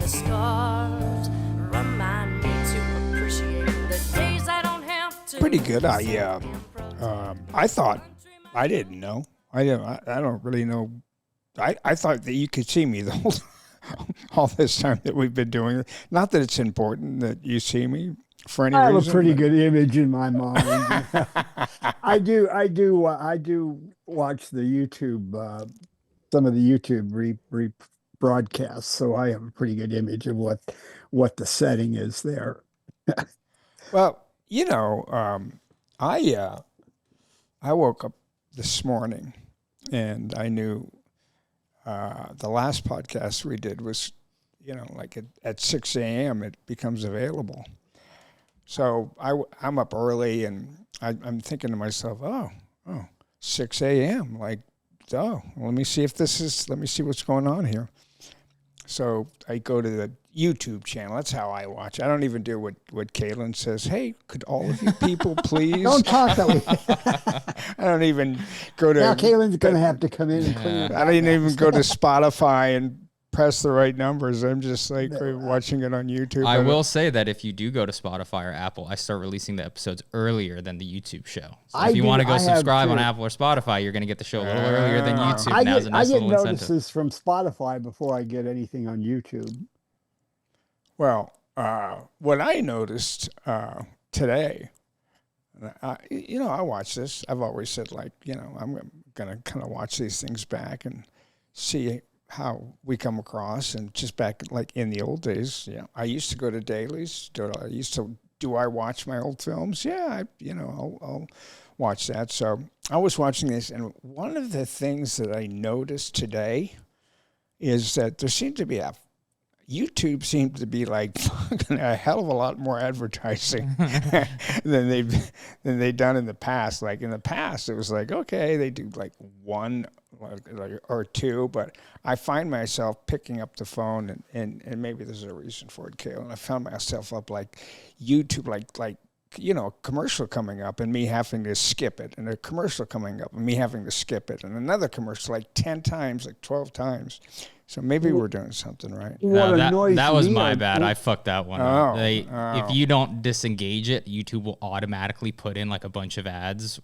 scars remind me to appreciate the days I don't have to. Pretty good. I thought, I didn't know. I don't really know. I thought that you could see me the whole all this time that we've been doing it. Not that it's important that you see me for any reason. I have a pretty good image in my mind. I do watch the YouTube, some of the YouTube broadcasts, so I have a pretty good image of what the setting is there. Well, I woke up this morning and I knew the last podcast we did was, like at 6 a.m. it becomes available. So I'm up early and I'm thinking to myself, 6 a.m. Like, let me see what's going on here. So I go to the YouTube channel. That's how I watch. I don't even do what Caitlin says. Hey, could all of you people please? Don't talk that way. I don't even go to... Now Caitlin's going to have to come in and clean it. I didn't even go to Spotify and press the right numbers. I'm just like watching it on YouTube. I will say that if you do go to Spotify or Apple, I start releasing the episodes earlier than the YouTube show. So if you want to go subscribe on Apple or Spotify, you're going to get the show a little earlier than YouTube. I get notices from Spotify before I get anything on YouTube. Well, what I noticed today, I watch this. I've always said, I'm going to kind of watch these things back and see how we come across. And just back like in the old days, I used to go to dailies. Do I watch my old films? Yeah, I'll watch that. So I was watching this, and one of the things that I noticed today is that there seemed to be YouTube seemed to be like fucking a hell of a lot more advertising than they've done in the past. Like in the past, it was like, okay, they do like one or two, but I find myself picking up the phone and maybe there's a reason for it, Caitlin. I found myself up like YouTube, like a commercial coming up and me having to skip it, and a commercial coming up and me having to skip it, and another commercial like 10 times, like 12 times. So maybe we're doing something right. That was my bad. I fucked that one up. If you don't disengage it, YouTube will automatically put in like a bunch of ads.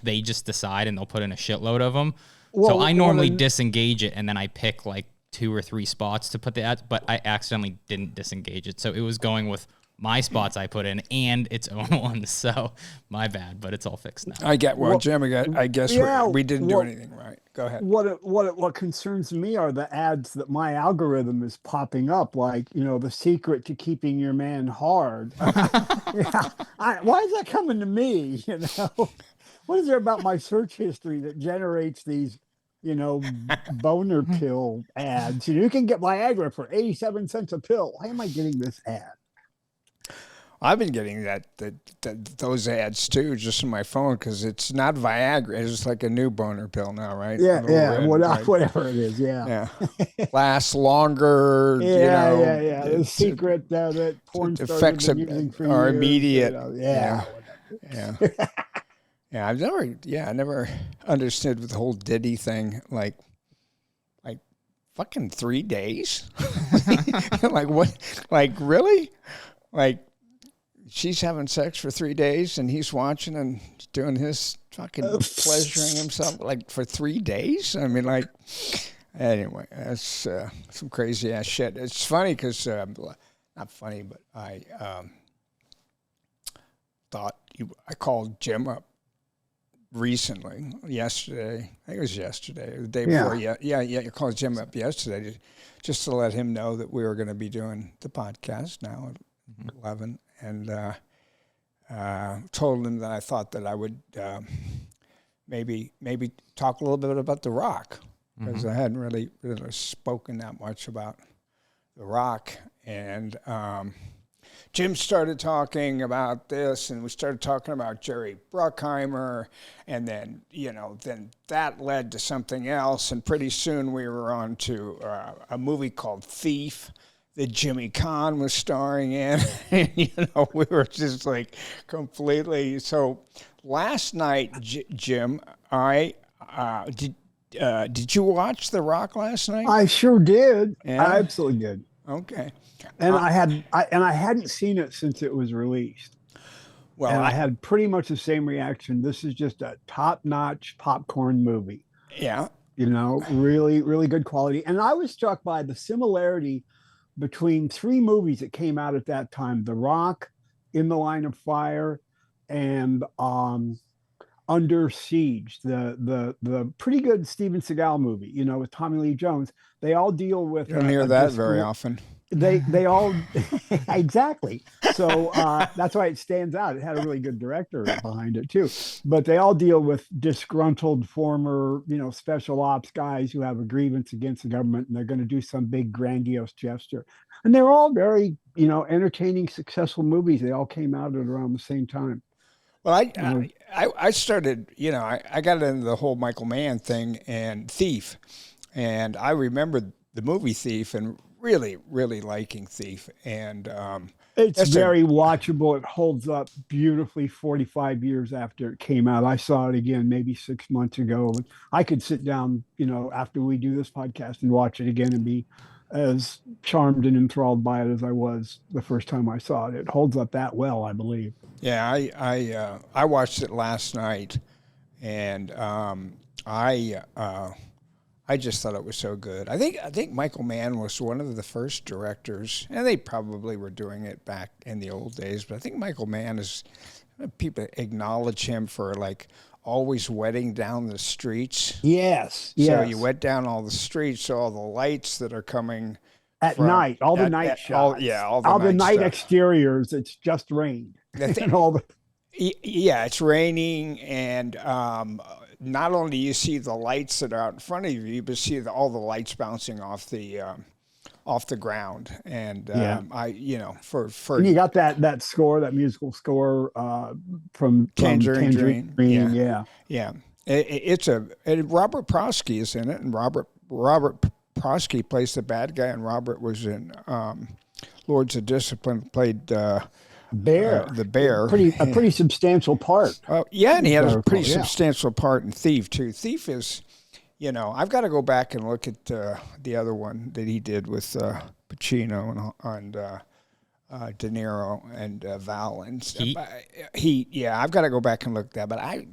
They just decide and they'll put in a shitload of them. So I normally disengage it and then I pick like 2 or 3 spots to put the ads, but I accidentally didn't disengage it. So it was going with my spots I put in and its own ones. So my bad, but it's all fixed now. Jim, I guess we didn't do anything right. Go ahead. What concerns me are the ads that my algorithm is popping up, like, the secret to keeping your man hard. Why is that coming to me? What is there about my search history that generates these, boner pill ads? You can get Viagra for 87 cents a pill. Why am I getting this ad? I've been getting those ads too, just on my phone, because it's not Viagra. It's just like a new boner pill now, right? Whatever it is, yeah. Lasts longer. The secret that porn stars have been using for are years, immediate. Yeah. I never understood the whole Diddy thing. Like fucking 3 days. Like what? Like really? Like. She's having sex for 3 days and he's watching and doing his fucking pleasuring himself like for 3 days. I mean, like, anyway, that's some crazy ass shit. It's funny because, not funny, but I I called Jim up recently, yesterday. I think it was yesterday, or the day before. Yeah. I called Jim up yesterday just to let him know that we were going to be doing the podcast now at 11. And told him that I thought that I would maybe talk a little bit about The Rock, because I hadn't really spoken that much about The Rock. And Jim started talking about this, and we started talking about Jerry Bruckheimer, and then then that led to something else, and pretty soon we were on to a movie called Thief that Jimmy Kahn was starring in. And, we were just like completely. So last night, Jim, did you watch The Rock last night? I sure did. Yeah? I absolutely did. Okay. And I hadn't seen it since it was released. Well, and I had pretty much the same reaction. This is just a top-notch popcorn movie. Yeah. Really, really good quality. And I was struck by the similarity between three movies that came out at that time: The Rock, In the Line of Fire, and Under Siege, the pretty good Steven Seagal movie, with Tommy Lee Jones. They all deal with. You don't hear that very often. They all exactly. So that's why it stands out. It had a really good director behind it too. But they all deal with disgruntled former, special ops guys who have a grievance against the government, and they're going to do some big grandiose gesture. And they're all very, entertaining, successful movies. They all came out at around the same time. Well, I started, I got into the whole Michael Mann thing and Thief, and I remembered the movie Thief and really, really liking Thief. And it's very watchable. It holds up beautifully 45 years after it came out. I saw it again maybe 6 months ago. I could sit down, after we do this podcast and watch it again and be as charmed and enthralled by it as I was the first time I saw it. It holds up that well, I believe. Yeah, I watched it last night, and I just thought it was so good. I think Michael Mann was one of the first directors, and they probably were doing it back in the old days, but I think Michael Mann people acknowledge him for like always wetting down the streets. Yes. So you wet down all the streets, so all the lights that are coming at night, all the night shots. All the night exteriors, it's just rain. It's raining, and not only do you see the lights that are out in front of you, but see all the lights bouncing off the ground. And and you got that score, that musical score from Tangerine Dream. Yeah. And Robert Prosky is in it, and Robert Prosky plays the bad guy, and Robert was in Lords of Discipline, played Bear. The Bear. A pretty substantial part. And he had a pretty substantial part in Thief, too. Thief is, I've got to go back and look at the other one that he did with Pacino and De Niro and Val. And I've got to go back and look at that. But I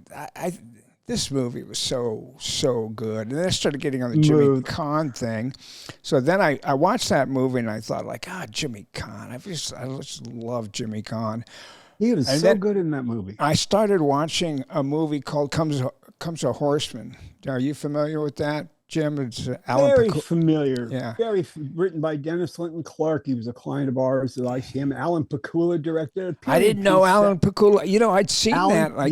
this movie was so good. And then I started getting on the Jimmy Caan thing. So then I watched that movie and I thought, like, Jimmy Caan. I just love Jimmy Caan. He was so good in that movie. I started watching a movie called Comes a Horseman. Are you familiar with that, Jim? It's very familiar. Yeah. Written by Dennis Linton Clark. He was a client of ours at ICM. Alan Pakula directed it. I didn't know Alan Pakula. I'd seen that like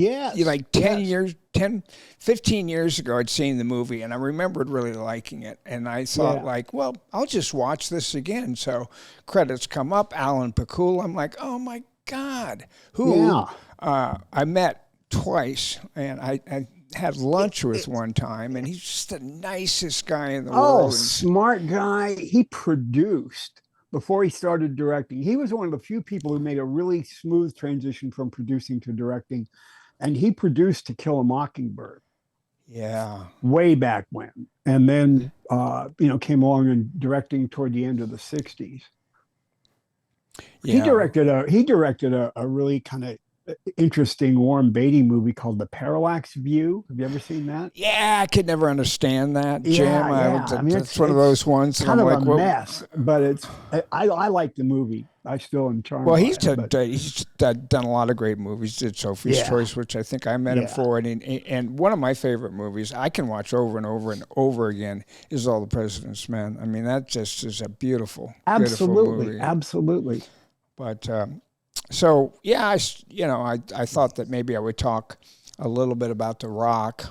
15 years ago. I'd seen the movie, and I remembered really liking it. And I thought, I'll just watch this again. So credits come up, Alan Pakula. I'm like, oh, my God. I met twice, and I had lunch with one time, and he's just the nicest guy in the world. Oh, smart guy. He produced before he started directing. He was one of the few people who made a really smooth transition from producing to directing, and he produced To Kill a Mockingbird. Yeah. Way back when. And then, came along and directing toward the end of the 60s. Yeah. He directed a really kind of interesting Warren Beatty movie called The Parallax View. Have you ever seen that? Yeah, I could never understand that, Jim. It's one of those ones. Kind of a mess, but I like the movie. I still am charmed. Well, he's done a lot of great movies. Did Sophie's Choice, which I think I met him for, and one of my favorite movies I can watch over and over and over again is All the President's Men. I mean, that just is a beautiful movie. Absolutely. But so I thought that maybe I would talk a little bit about The Rock,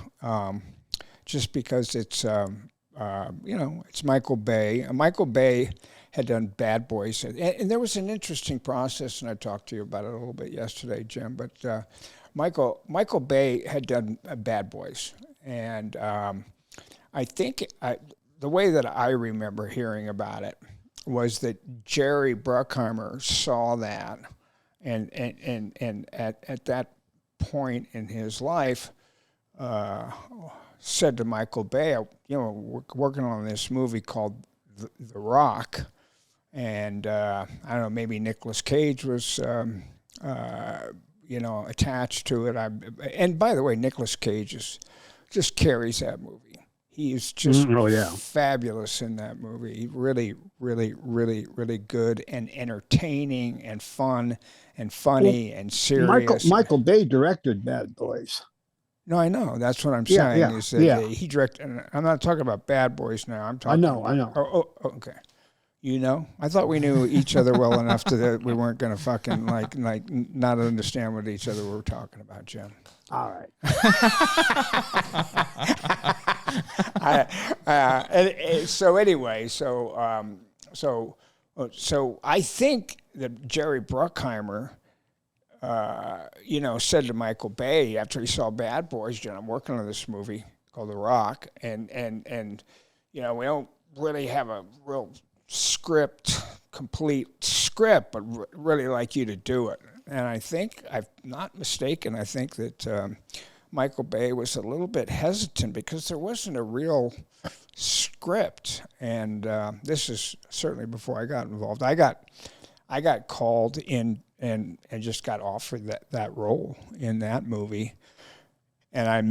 just because it's it's Michael Bay. Michael Bay had done Bad Boys, and there was an interesting process, and I talked to you about it a little bit yesterday, Jim. But Michael Bay had done Bad Boys, and I think the way that I remember hearing about it was that Jerry Bruckheimer saw that. And at that point in his life, said to Michael Bay, we're working on this movie called The Rock, and I don't know, maybe Nicolas Cage was, attached to it. And by the way, Nicolas Cage just carries that movie. He is just fabulous in that movie. He really, really, really, really good and entertaining and fun and funny and serious. Michael Bay directed Bad Boys. No, I know. That's what I'm saying. Is that he directed. And I'm not talking about Bad Boys now. I'm talking. I know. Oh, okay. You know, I thought we knew each other well enough that we weren't going to fucking like not understand what each other were talking about, Jim. All right. So anyway, so I think that Jerry Bruckheimer, said to Michael Bay after he saw Bad Boys, John, I'm working on this movie called The Rock, and we don't really have a real complete script, but really like you to do it. And I think, I'm not mistaken, I think that Michael Bay was a little bit hesitant because there wasn't a real script. And this is certainly before I got involved. I got called in and just got offered that role in that movie. And I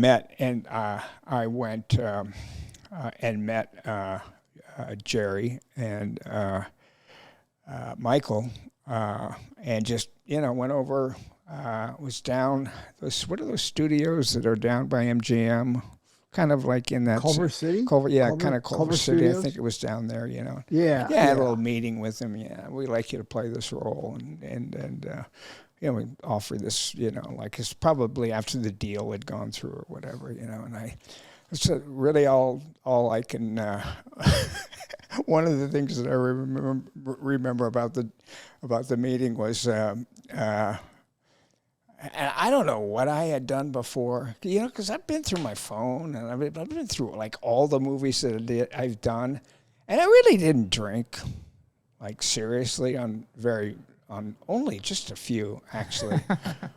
went and met Jerry and Michael, and just went over. Was down. What are those studios that are down by MGM? Kind of like in that Culver City. Culver City. Studios? I think it was down there. Yeah. I had a little meeting with him. Yeah, we like you to play this role, and we offered this. Like it's probably after the deal had gone through or whatever. And it's really all I can. One of the things that I remember about the meeting was, and I don't know what I had done before, because I've been through my phone and I've been through like all the movies that I've done, and I really didn't drink, like seriously on only just a few actually.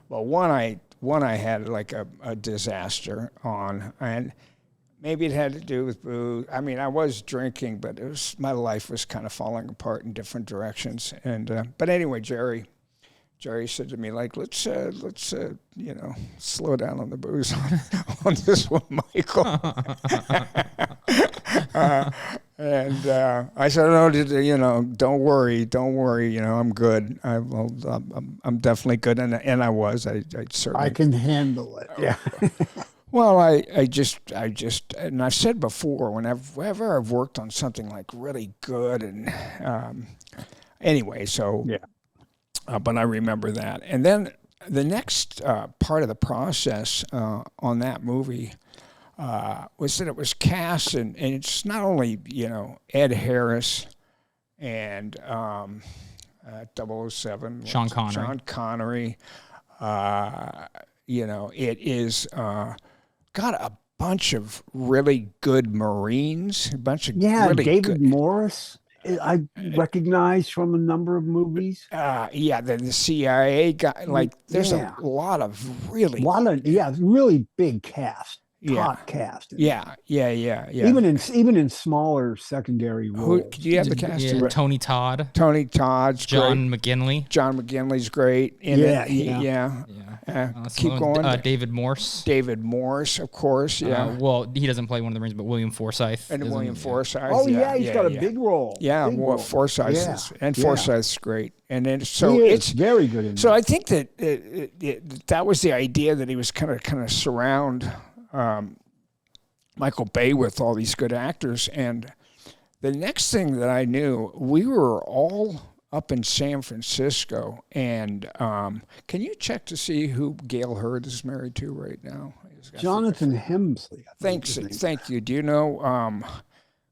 Well, one I had like a disaster on, and maybe it had to do with booze. I mean, I was drinking, but my life was kind of falling apart in different directions. And but anyway, Jerry said to me, like, let's slow down on the booze on this one, Michael. And I said, no, don't worry, I'm good. I'm definitely good, and I was. I certainly. I can handle it. Yeah. Well, I just, and I've said before, whenever I've worked on something like really good, and anyway, so yeah. But I remember that, and then the next part of the process on that movie was that it was cast, and it's not only Ed Harris and 007, Sean Connery, it is. Got a bunch of really good Marines, a bunch of really David Morris. I recognize from a number of movies. The CIA guy. Like, there's a lot of really, really big cast. Top cast. Yeah. Even in smaller secondary roles. Do you have the cast? Yeah, Tony Todd's John great. McGinley. John McGinley's great. Keep going. David Morse. David Morse, of course. Yeah. Well, he doesn't play one of the Marines, but William Forsythe. And William Forsythe. Oh yeah, he's got a big role. Yeah, Forsythe's great. And then so it's very good. In so I think that that was the idea, that he was kind of surround Michael Bay with all these good actors. And the next thing that I knew, we were all up in San Francisco, and can you check to see who Gail Hurd is married to right now? Jonathan Hemsley. Thank you. Do you know?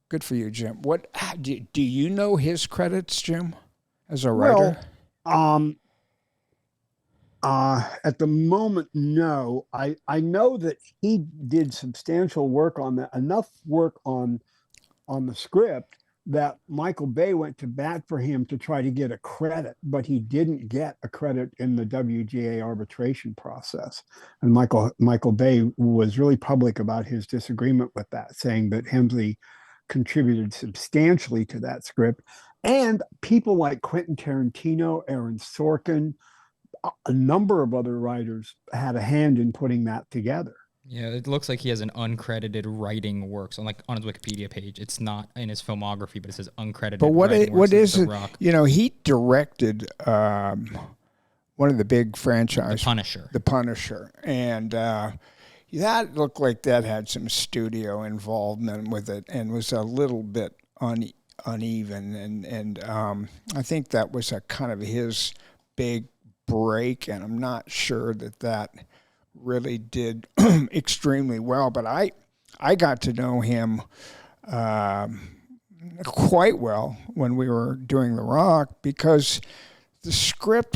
Good for you, Jim. What do you know his credits, Jim, as a writer? Well, at the moment, no. I know that he did substantial work on that, enough work on the script that Michael Bay went to bat for him to try to get a credit, but he didn't get a credit in the WGA arbitration process. And Michael Bay was really public about his disagreement with that, saying that Hemsley contributed substantially to that script. And people like Quentin Tarantino, Aaron Sorkin, a number of other writers had a hand in putting that together. Yeah, it looks like he has an uncredited writing works on his Wikipedia page. It's not in his filmography, but it says uncredited. But what is it? Rock. You know, he directed one of the big franchises, The Punisher, and that looked like that had some studio involvement with it, and was a little bit uneven, and I think that was a kind of his big break, and I'm not sure that really did extremely well, but I got to know him quite well when we were doing The Rock, because the script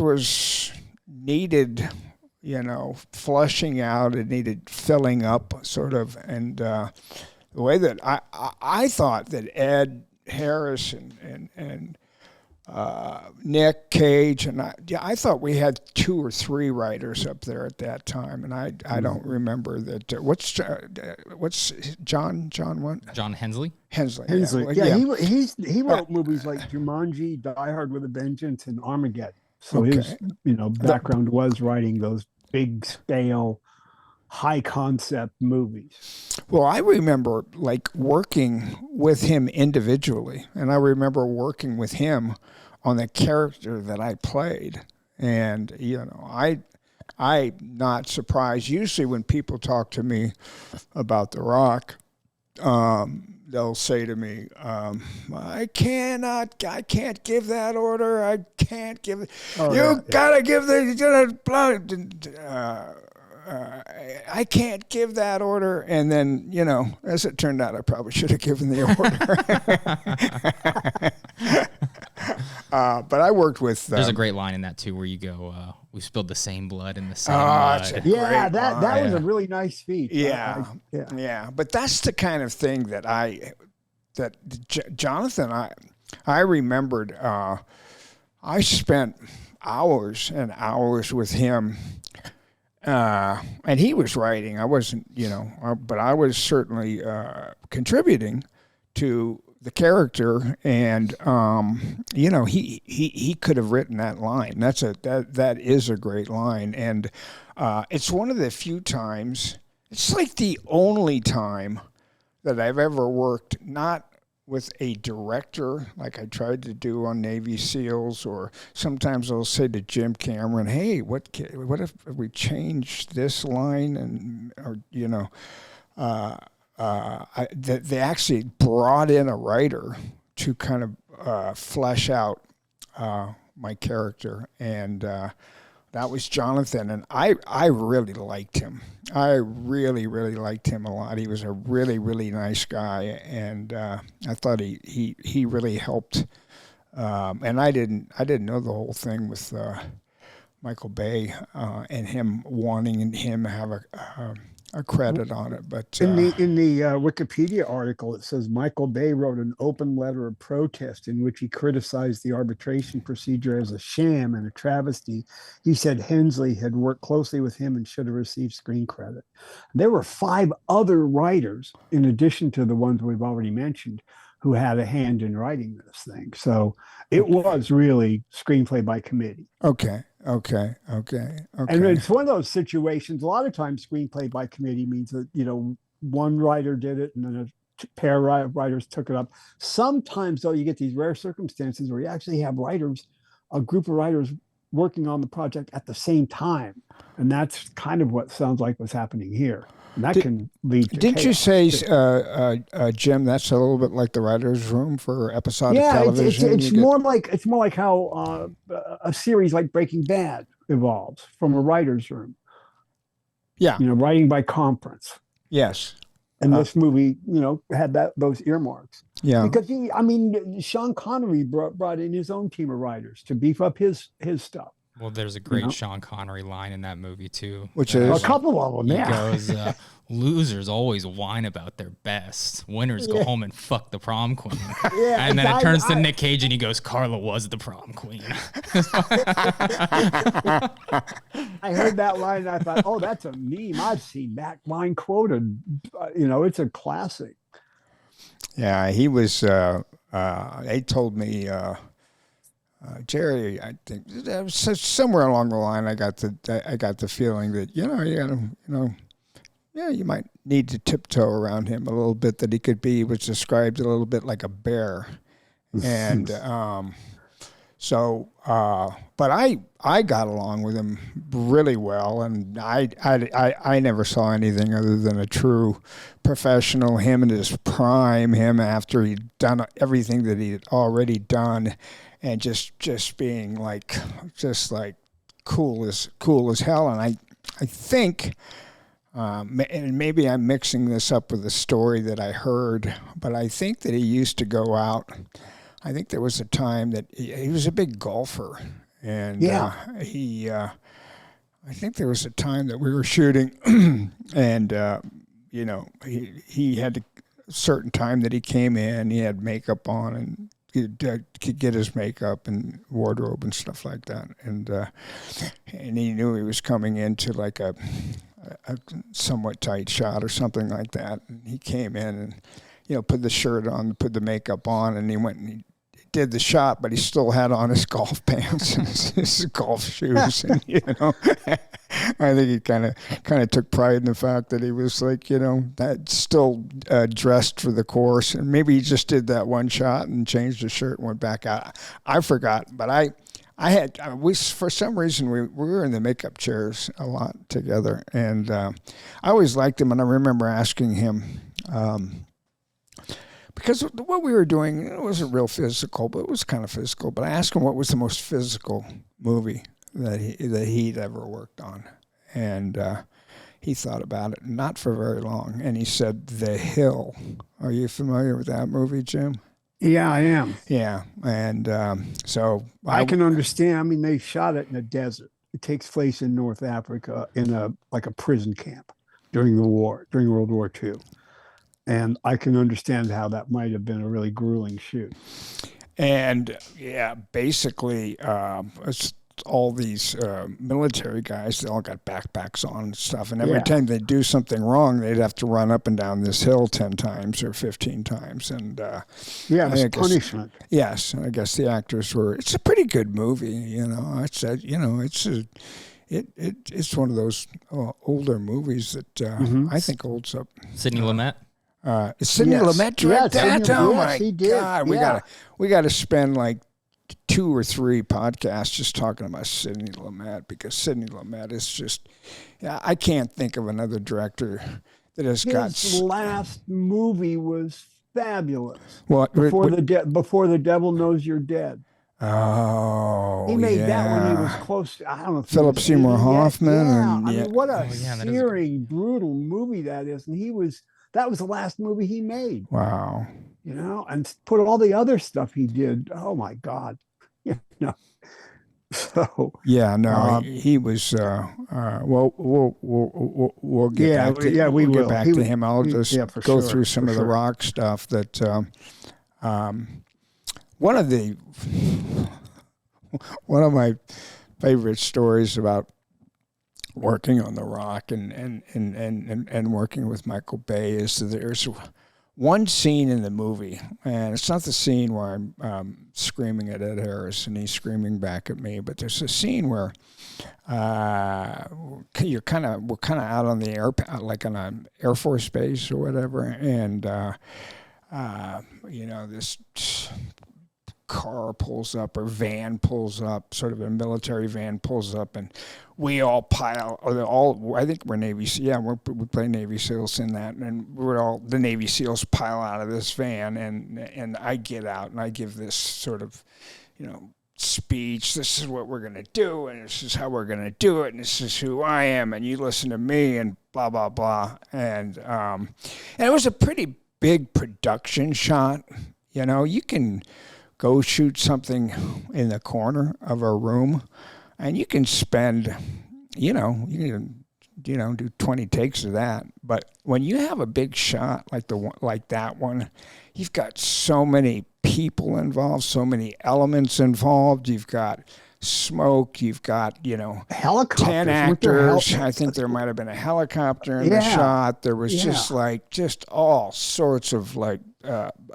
needed, flushing out. It needed filling up, sort of, and the way that I thought that Ed Harris and Nick Cage, and I thought we had 2 or 3 writers up there at that time, and I don't remember that. What's John what? John Hensley. Hensley, he wrote movies like Jumanji, Die Hard with a Vengeance, and Armageddon. So his background was writing those big scale, high concept movies. Well, I remember working with him individually, and I remember working with him on the character that I played. And I'm not surprised. Usually when people talk to me about The Rock, they'll say to me, I can't give that order. I can't give it. Gotta give I can't give that order. And then, as it turned out, I probably should have given the order. But I worked with... There's a great line in that, too, where you go, we spilled the same blood in the same blood. Yeah, that was a really nice speech. Yeah. But that's the kind of thing that Jonathan, I remembered, I spent hours and hours with him. And he was writing. I wasn't, but I was certainly contributing to the character, and he could have written that line. That is a great line, and it's one of the few times. It's like the only time that I've ever worked not with a director, like I tried to do on Navy SEALs, or sometimes I'll say to Jim Cameron, "Hey, what if we change this line?" They actually brought in a writer to kind of flesh out my character, and that was Jonathan, and I really liked him. I really, really liked him a lot. He was a really, really nice guy, and I thought he really helped. And I didn't know the whole thing with Michael Bay and him wanting him to have a credit on it, but in the Wikipedia article, it says Michael Bay wrote an open letter of protest in which he criticized the arbitration procedure as a sham and a travesty. He said Hensley had worked closely with him and should have received screen credit. There were 5 other writers, in addition to the ones we've already mentioned, who had a hand in writing this thing. So it was really screenplay by committee. Okay. And it's one of those situations. A lot of times, screenplay by committee means that one writer did it, and then a pair of writers took it up. Sometimes, though, you get these rare circumstances where you actually have a group of writers working on the project at the same time, and that's kind of what sounds like was happening here. And that can lead to Didn't chaos. you say, Jim, that's a little bit like the writer's room for episodic television? It's more like how a series like Breaking Bad evolves from a writer's room. Yeah. Writing by conference. Yes. And this movie, had those earmarks. Yeah. Because Sean Connery brought in his own team of writers to beef up his stuff. Well, there's a great Sean Connery line in that movie, too. Which is? A couple of them, He goes, losers always whine about their best. Winners go home and fuck the prom queen. And then it turns to Nick Cage and he goes, Carla was the prom queen. I heard that line and I thought, oh, that's a meme. I've seen that line quoted. It's a classic. Yeah, he was they told me, Jerry, I think that was somewhere along the line, I got the feeling that you might need to tiptoe around him a little bit. That he was described a little bit like a bear, and but I got along with him really well, and I never saw anything other than a true professional. Him in his prime, him after he'd done everything that he had already done, and just being like cool as hell. And I think, and maybe I'm mixing this up with a story that I heard, but I think that he used to go out. I think there was a time that he was a big golfer, and I think there was a time that we were shooting, and he had a certain time that he came in. He had makeup on, and he could get his makeup and wardrobe and stuff like that, and he knew he was coming into like a somewhat tight shot or something like that. And he came in and put the shirt on, put the makeup on, and he went and he did the shot, but he still had on his golf pants and his golf shoes. And, I think he kind of took pride in the fact that he was like, that still dressed for the course. And maybe he just did that one shot and changed his shirt and went back out. I forgot, but for some reason we were in the makeup chairs a lot together, and I always liked him. And I remember asking him, because what we were doing, it wasn't real physical, but it was kind of physical. But I asked him what was the most physical movie that he'd ever worked on, and he thought about it, not for very long, and he said, The Hill. Are you familiar with that movie, Jim? Yeah, I am. Yeah, and so I can understand. I mean, they shot it in a desert. It takes place in North Africa in a prison camp during World War II. And I can understand how that might have been a really grueling shoot. And basically, it's all these military guys, they all got backpacks on and stuff. And every time they do something wrong, they'd have to run up and down this hill 10 times or 15 times. And it's punishment. Yes. I guess the actors it's a pretty good movie. It's one of those older movies that I think holds up. Sidney Lumet? Is Sidney Lumet direct that? Oh my he did. God! We got to spend like 2 or 3 podcasts just talking about Sidney Lumet, because Sidney Lumet is just. I can't think of another director that has got. His last movie was fabulous. What? Before the Devil Knows You're Dead. Oh, he made that when he was close to, I don't know if Philip Seymour Hoffman. I mean, what a searing, brutal movie that is. And that was the last movie he made. Wow. And put all the other stuff he did. Oh my God. So. Yeah, no, he was. Well, we'll get back to. Yeah, we'll get back to him. I'll just go through some of the rock stuff that. One of my favorite stories about working on The Rock and working with Michael Bay is that there's one scene in the movie, and it's not the scene where I'm screaming at Ed Harris and he's screaming back at me, but there's a scene where we're kind of out on the like on an Air Force base or whatever, and this car pulls up, or van pulls up, sort of a military van pulls up, and we all pile, I think we're Navy, we play Navy SEALs in that, and the Navy SEALs pile out of this van, and I get out and I give this sort of, speech. This is what we're going to do, and this is how we're going to do it, and this is who I am, and you listen to me, and blah, blah, blah. And it was a pretty big production shot. You can go shoot something in the corner of a room, and you can spend, you can do 20 takes of that. But when you have a big shot like that one, you've got so many people involved, so many elements involved. You've got smoke, you've got, helicopters, 10 actors. I think there might have been a helicopter in the shot. There was just all sorts of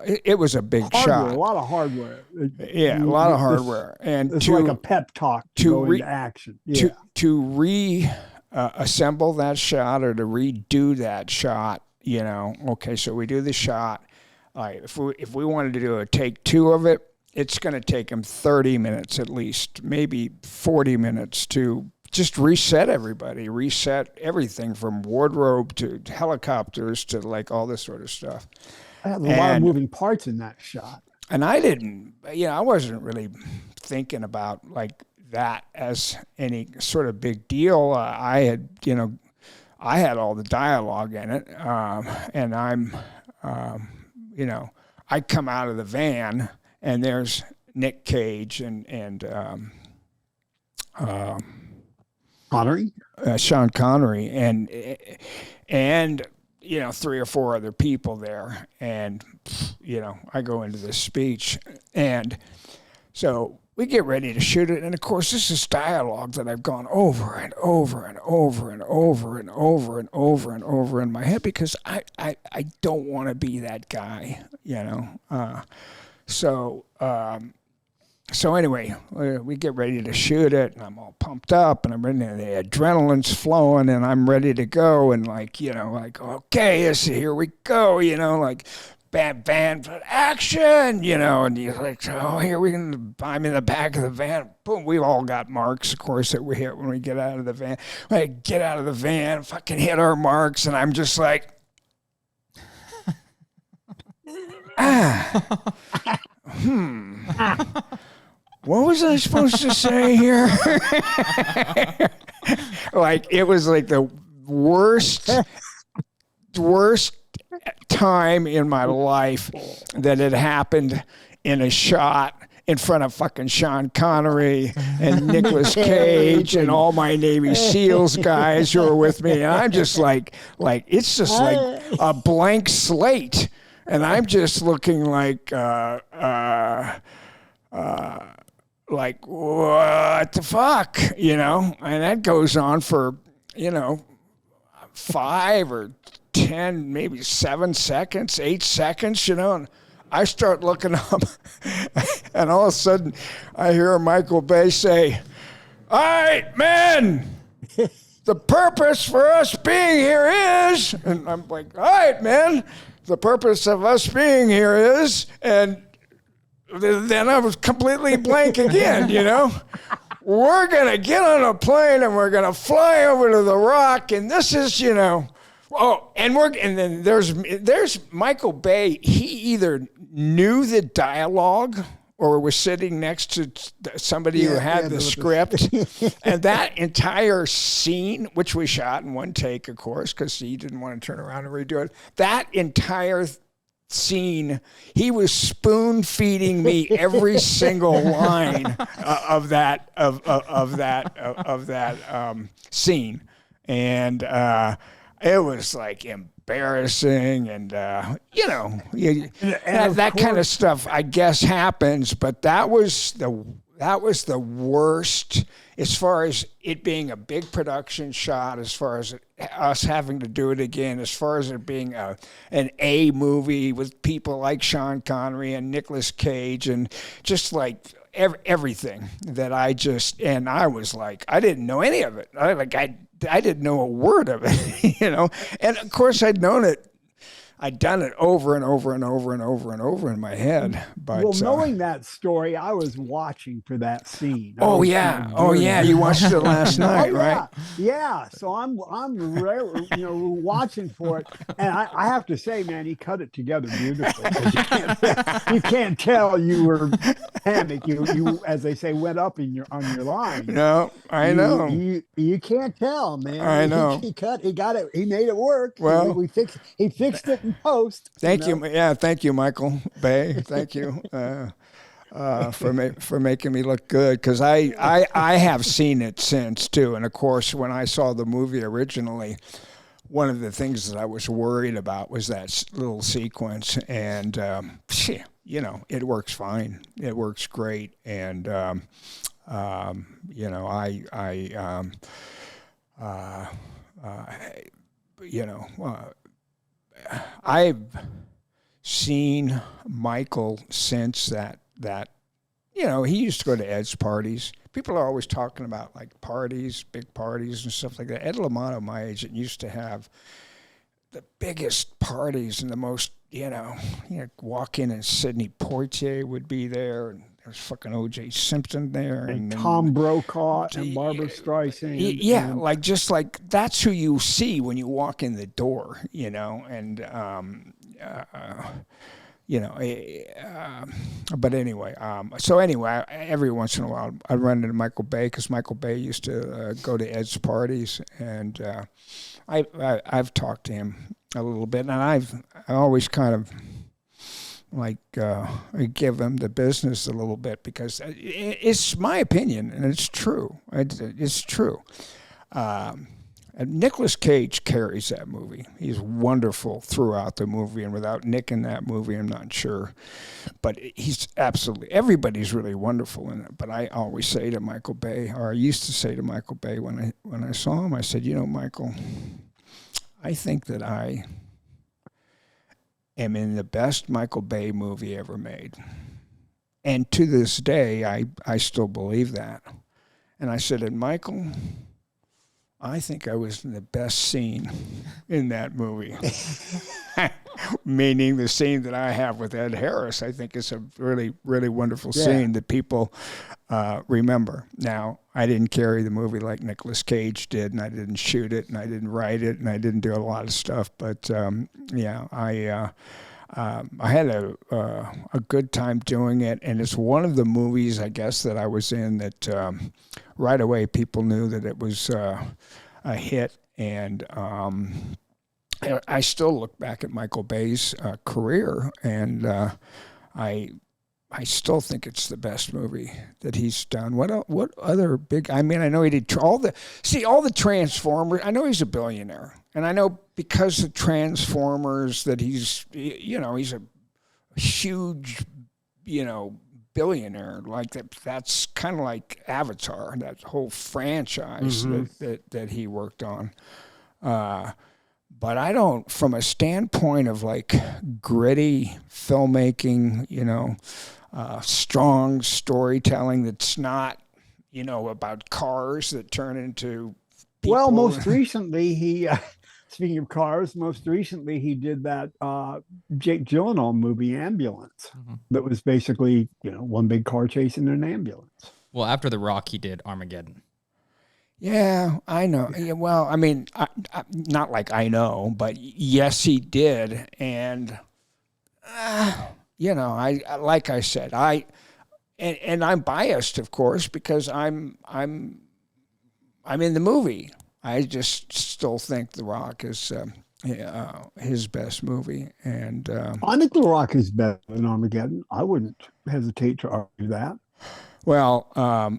it was a big shot. A lot of hardware. Yeah, a lot of hardware. And it's like a pep talk to go into action. Yeah. To assemble that shot or to redo that shot, okay, so we do the shot. All right, if we wanted to do a take 2 of it, it's going to take him 30 minutes at least, maybe 40 minutes to just reset everything from wardrobe to helicopters to like all this sort of stuff. I had a lot of moving parts in that shot. And I wasn't really thinking about like that as any sort of big deal. I had all the dialogue in it. And I'm, I come out of the van and there's Nick Cage and Connery? Sean Connery and 3 or 4 other people there. And, I go into this speech. And so we get ready to shoot it. And, of course, this is dialogue that I've gone over and over and over and over and over and over and over in my head because I don't want to be that guy, So anyway, we get ready to shoot it, and I'm all pumped up, and I'm ready, and the adrenaline's flowing, and I'm ready to go, and okay, here we go, like, bam, action, and you're like, oh, here we can, I'm in the back of the van, boom, we've all got marks, of course, that we hit when we get out of the van. I get out of the van, fucking hit our marks, and I'm just like, what was I supposed to say here? Like, it was like the worst time in my life that had happened in a shot in front of fucking Sean Connery and Nicolas Cage and all my Navy SEALs guys who are with me. And I'm just like it's just like a blank slate. And I'm just looking like what the fuck, And that goes on for, 5 or 10, maybe 7 seconds, 8 seconds, And I start looking up, and all of a sudden, I hear Michael Bay say, "All right, men, the purpose for us being here is," and I'm like, "All right, man, the purpose of us being here is," and then I was completely blank again, We're going to get on a plane and we're going to fly over to the Rock, and this is, and then there's Michael Bay. He either knew the dialogue or was sitting next to somebody who had the script. And that entire scene, which we shot in one take, of course, because he didn't want to turn around and redo it, that entire scene, he was spoon feeding me every single line of that scene, and it was like embarrassing, and that kind of stuff, I guess, happens. But that was the worst, as far as it being a big production shot, as far as us having to do it again, as far as it being an A movie with people like Sean Connery and Nicolas Cage, and just like everything that I was like, I didn't know any of it. I didn't know a word of it, And of course I'd known it. I'd done it over and over and over and over and over in my head. But knowing that story, I was watching for that scene. Oh yeah, you watched it last night, right? Yeah. So I'm watching for it, and I have to say, man, he cut it together beautifully. You can't tell you were panicked. You, as they say, went up on your line. No, I know. You can't tell, man. I know. He got it. He made it work. Well, he fixed it. Post. Thank you. Yeah, thank you, Michael Bay. Thank you for making me look good, because I have seen it since too. And of course, when I saw the movie originally, one of the things that I was worried about was that little sequence, and it works fine. It works great, and seen Michael since that he used to go to Ed's parties. People are always talking about like parties, big parties and stuff like that. Ed Lamato, my agent, used to have the biggest parties and the most, walk in and Sidney Poitier would be there, and there's fucking O.J. Simpson there, and Tom Brokaw and Barbara Streisand. Yeah, like that's who you see when you walk in the door, and but anyway, every once in a while I run into Michael Bay because Michael Bay used to go to Ed's parties, and I've talked to him a little bit, and I always kind of like give him the business a little bit because it's my opinion and it's true. It's true. Nicolas Cage carries that movie. He's wonderful throughout the movie, and without Nick in that movie, I'm not sure. But he's absolutely, everybody's really wonderful in it. But I always say to Michael Bay, or I used to say to Michael Bay when I saw him, I said, Michael, I think that I am in the best Michael Bay movie ever made. And to this day, I still believe that. And I said, and Michael, I think I was in the best scene in that movie. Meaning the scene that I have with Ed Harris, I think is a really, really wonderful scene that people remember. Now, I didn't carry the movie like Nicolas Cage did, and I didn't shoot it, and I didn't write it, and I didn't do a lot of stuff. But, I had a good time doing it, and it's one of the movies, I guess, that I was in that right away people knew that it was a hit, and I still look back at Michael Bay's career, and I still think it's the best movie that he's done. What other big? I mean, I know he did all the Transformers. I know he's a billionaire, and I know because of Transformers that he's a huge, billionaire. Like that. That's kind of like Avatar, that whole franchise that he worked on. But I don't, from a standpoint of like gritty filmmaking, strong storytelling that's not, about cars that turn into people. Well, most recently he, speaking of cars, he did that Jake Gyllenhaal movie, Ambulance, that was basically, one big car chase in an ambulance. Well, after The Rock, he did Armageddon. Yeah, I know. Yeah, well, I mean, not like I know, but yes, he did. And, I like I said, and I'm biased, of course, because I'm in the movie. I just still think The Rock is his best movie. And I think The Rock is better than Armageddon. I wouldn't hesitate to argue that. Well, and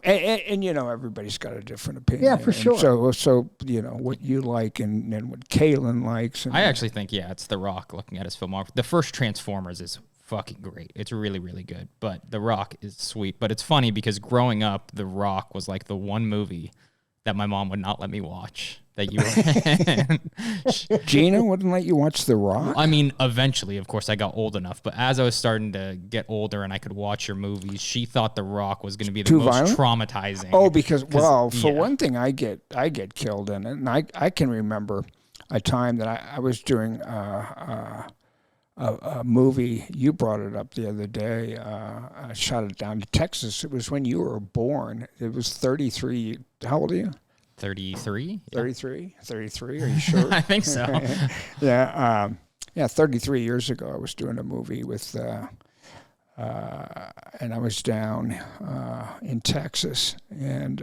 everybody's got a different opinion. Yeah, for sure. So what you like and what Kaylin likes. And I actually think it's The Rock. Looking at his filmography, the first Transformers is fucking great. It's really, really good. But The Rock is sweet. But it's funny because growing up, The Rock was like the one movie that my mom would not let me watch. That you were in. Gina wouldn't let you watch The Rock? I mean, eventually, of course, I got old enough. But as I was starting to get older and I could watch your movies, she thought The Rock was going to be the most traumatizing. Oh, because, for one thing, I get killed in it. And I can remember a time that I was doing a movie. You brought it up the other day. I shot it down to Texas. It was when you were born. It was 33. How old are you? 33? 33? 33, are you sure? I think so. Yeah, 33 years ago I was doing a movie with, and I was down in Texas, and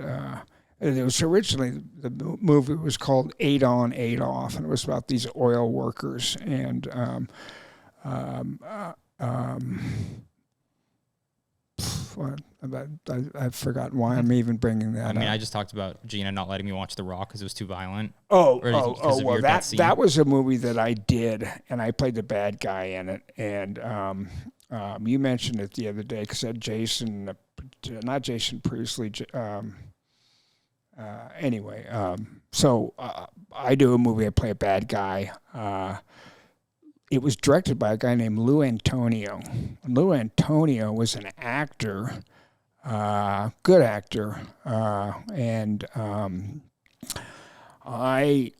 it was originally, the movie was called 8 On, 8 Off, and it was about these oil workers, and I've forgotten why I'm even bringing that up. I mean, I just talked about Gina not letting me watch The Rock because it was too violent. Well, that was a movie that I did, and I played the bad guy in it. And you mentioned it the other day because that Jason, not Jason Priestley. So I do a movie. I play a bad guy. it was directed by a guy named Lou Antonio. Lou Antonio was an actor, good actor, and I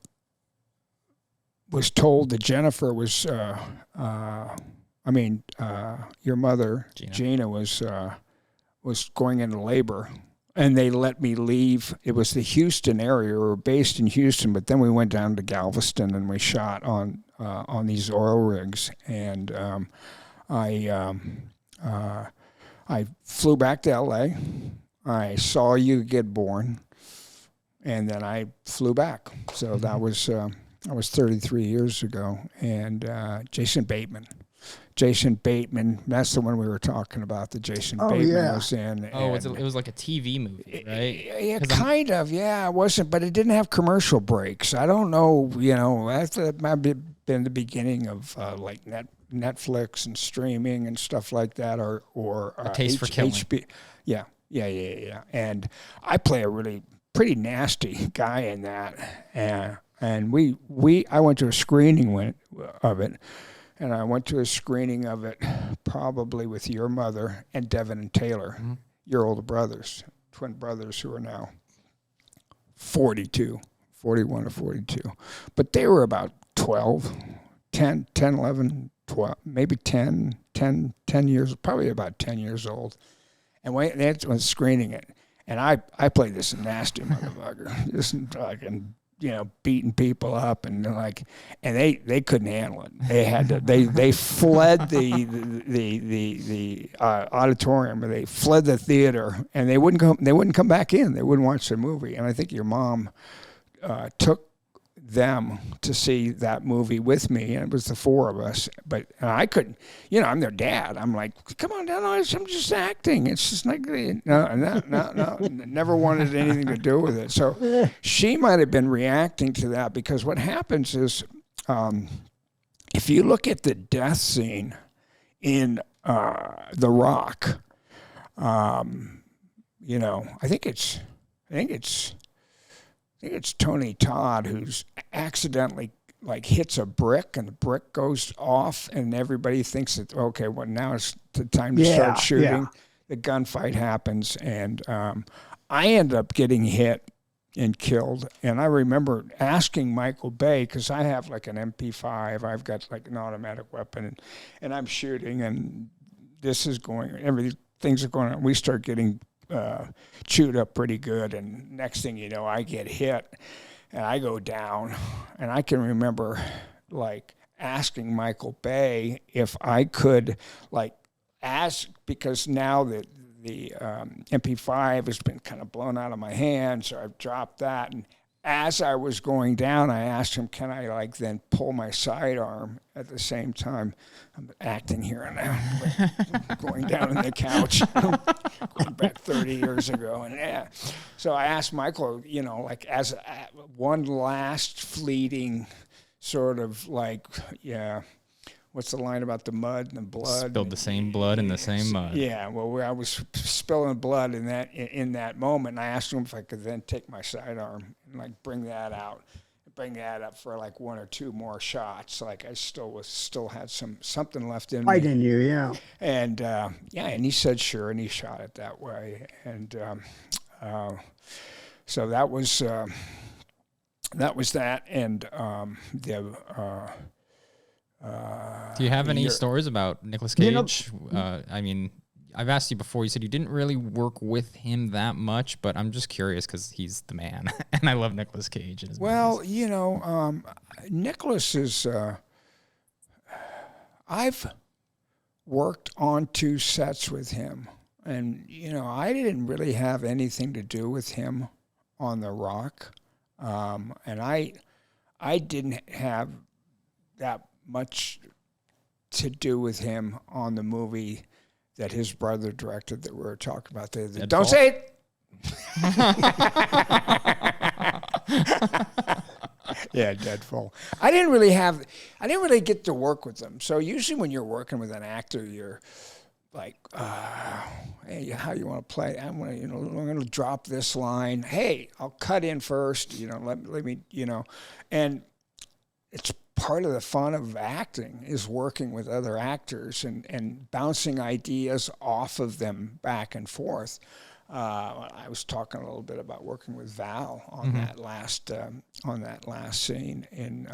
was told that Jennifer was, your mother, Gina was going into labor, and they let me leave. It was the Houston area. We were based in Houston, but then we went down to Galveston and we shot on these oil rigs. And I flew back to L.A. I saw you get born, and then I flew back. So that was 33 years ago. And Jason Bateman, that's the one we were talking about. The Jason Bateman was in. Oh, it was like a TV movie, right? Yeah, kind of. Yeah, it wasn't, but it didn't have commercial breaks. I don't know. That might have been the beginning of like Netflix and streaming and stuff like that, or A Taste for Killing. Yeah. And I play a really pretty nasty guy in that, and I went to a screening of it. And I went to a screening of it probably with your mother and Devin and Taylor, your older brothers, twin brothers who are now 41 or 42. But they were about 10, 11, 12, maybe 10 years, probably about 10 years old. And they was screening it. And I played this nasty motherfucker, just fucking, beating people up, and they couldn't handle it. They had to. They fled the auditorium, or they fled the theater, and they wouldn't come back in. They wouldn't watch the movie. And I think your mom took them to see that movie with me, and it was the four of us. But I couldn't. I'm their dad. I'm like, come on down. I'm just acting. It's just like no. Never wanted anything to do with it. So she might have been reacting to that, because what happens is, if you look at the death scene in The Rock, I think it's Tony Todd who's accidentally hits a brick, and the brick goes off, and everybody thinks that, okay, well, now it's the time to start shooting. Yeah. The gunfight happens, and I end up getting hit and killed. And I remember asking Michael Bay, because I have like an MP5, I've got like an automatic weapon, and I'm shooting, and things are going on. We start getting chewed up pretty good, and next thing you know, I get hit and I go down. And I can remember asking Michael Bay if I could ask, because now that the MP5 has been kind of blown out of my hand, so I've dropped that. And as I was going down, I asked him, can I then pull my sidearm at the same time? I'm acting here now, going down in the couch, going back 30 years ago. And so I asked Michael, as one last fleeting sort of what's the line about the mud and the blood? Spilled the same blood in the same mud. Yeah, well, I was spilling blood in that moment, and I asked him if I could then take my sidearm and bring that out, bring that up for one or two more shots. I still had something left in me. Fight in you, yeah. And and he said sure, and he shot it that way, and so that was that, and do you have any stories about Nicolas Cage? I've asked you before. You said you didn't really work with him that much, but I'm just curious because he's the man, and I love Nicolas Cage. Well, Nicolas is. I've worked on 2 sets with him, and I didn't really have anything to do with him on The Rock, and I didn't have that much to do with him on the movie that his brother directed that we were talking about. Don't say it. Yeah, Deadfall. I didn't really get to work with them. So usually when you're working with an actor, you're like, hey, how you want to play? I'm going to drop this line. Hey, I'll cut in first. Let me. And it's part of the fun of acting is working with other actors and bouncing ideas off of them back and forth. I was talking a little bit about working with Val on that last scene in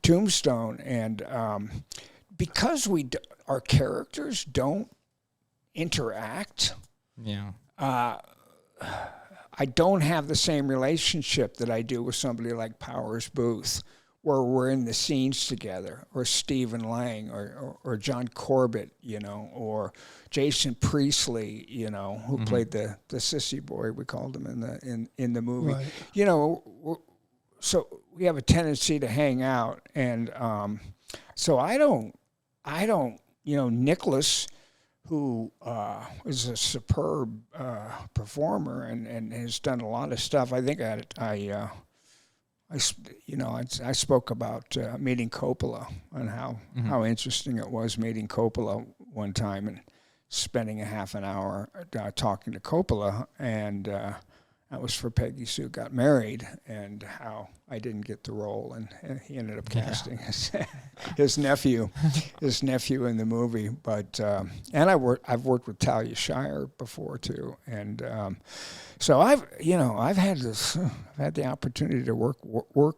Tombstone, and because our characters don't interact. Yeah. I don't have the same relationship that I do with somebody like Powers Booth, where we're in the scenes together, or Stephen Lang, or John Corbett, or Jason Priestley, who played the sissy boy, we called him in the movie. Right. So we have a tendency to hang out, and so I don't, Nicolas, who is a superb performer and has done a lot of stuff. I think I spoke about meeting Coppola and how interesting it was meeting Coppola one time and spending a half an hour talking to Coppola, and that was for Peggy Sue Got Married, and how I didn't get the role, and he ended up casting his nephew in the movie. But and I've worked with Talia Shire before too, and so I've had the opportunity to work with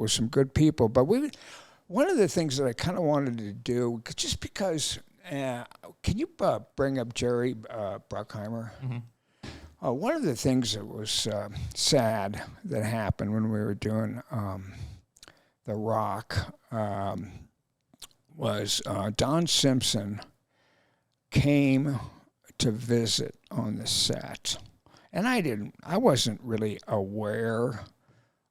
some good people. But one of the things that I kind of wanted to do, just because, can you bring up Jerry Bruckheimer? Mm-hmm. One of the things that was sad that happened when we were doing The Rock was Don Simpson came to visit on the set, and I wasn't really aware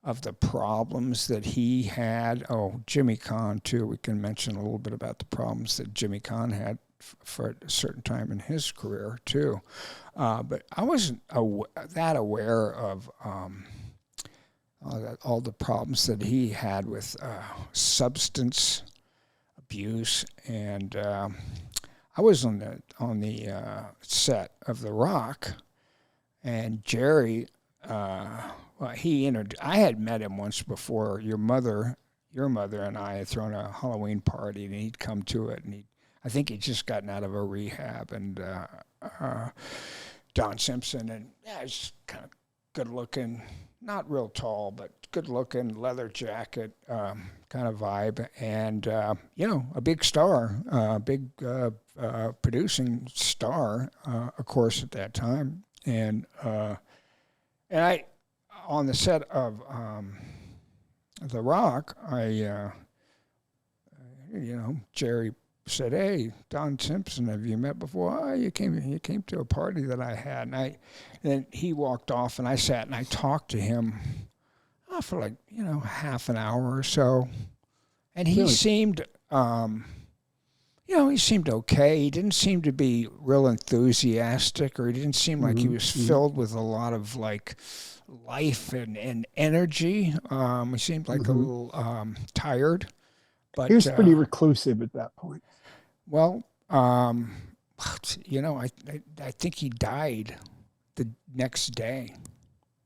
of the problems that he had. Oh, Jimmy Caan too. We can mention a little bit about the problems that Jimmy Caan had for a certain time in his career too. But I wasn't that aware of all the problems that he had with substance abuse, and I was on the set of The Rock, and Jerry. I had met him once before. Your mother and I had thrown a Halloween party, and he'd come to it, and I think he'd just gotten out of a rehab, and Don Simpson, and he's kind of good looking, not real tall, but good looking, leather jacket kind of vibe, and a big star, big producing star, of course, at that time, and I, on the set of The Rock, Jerry said, "Hey, Don Simpson, have you met before?" "Oh, you came to a party that I had." And then he walked off, and I sat and I talked to him for like half an hour or so, and he seemed he seemed okay. He didn't seem to be real enthusiastic, or he didn't seem like he was filled with a lot of like life and energy. He seemed like a little tired. But he was pretty reclusive at that point. Well, I think he died the next day.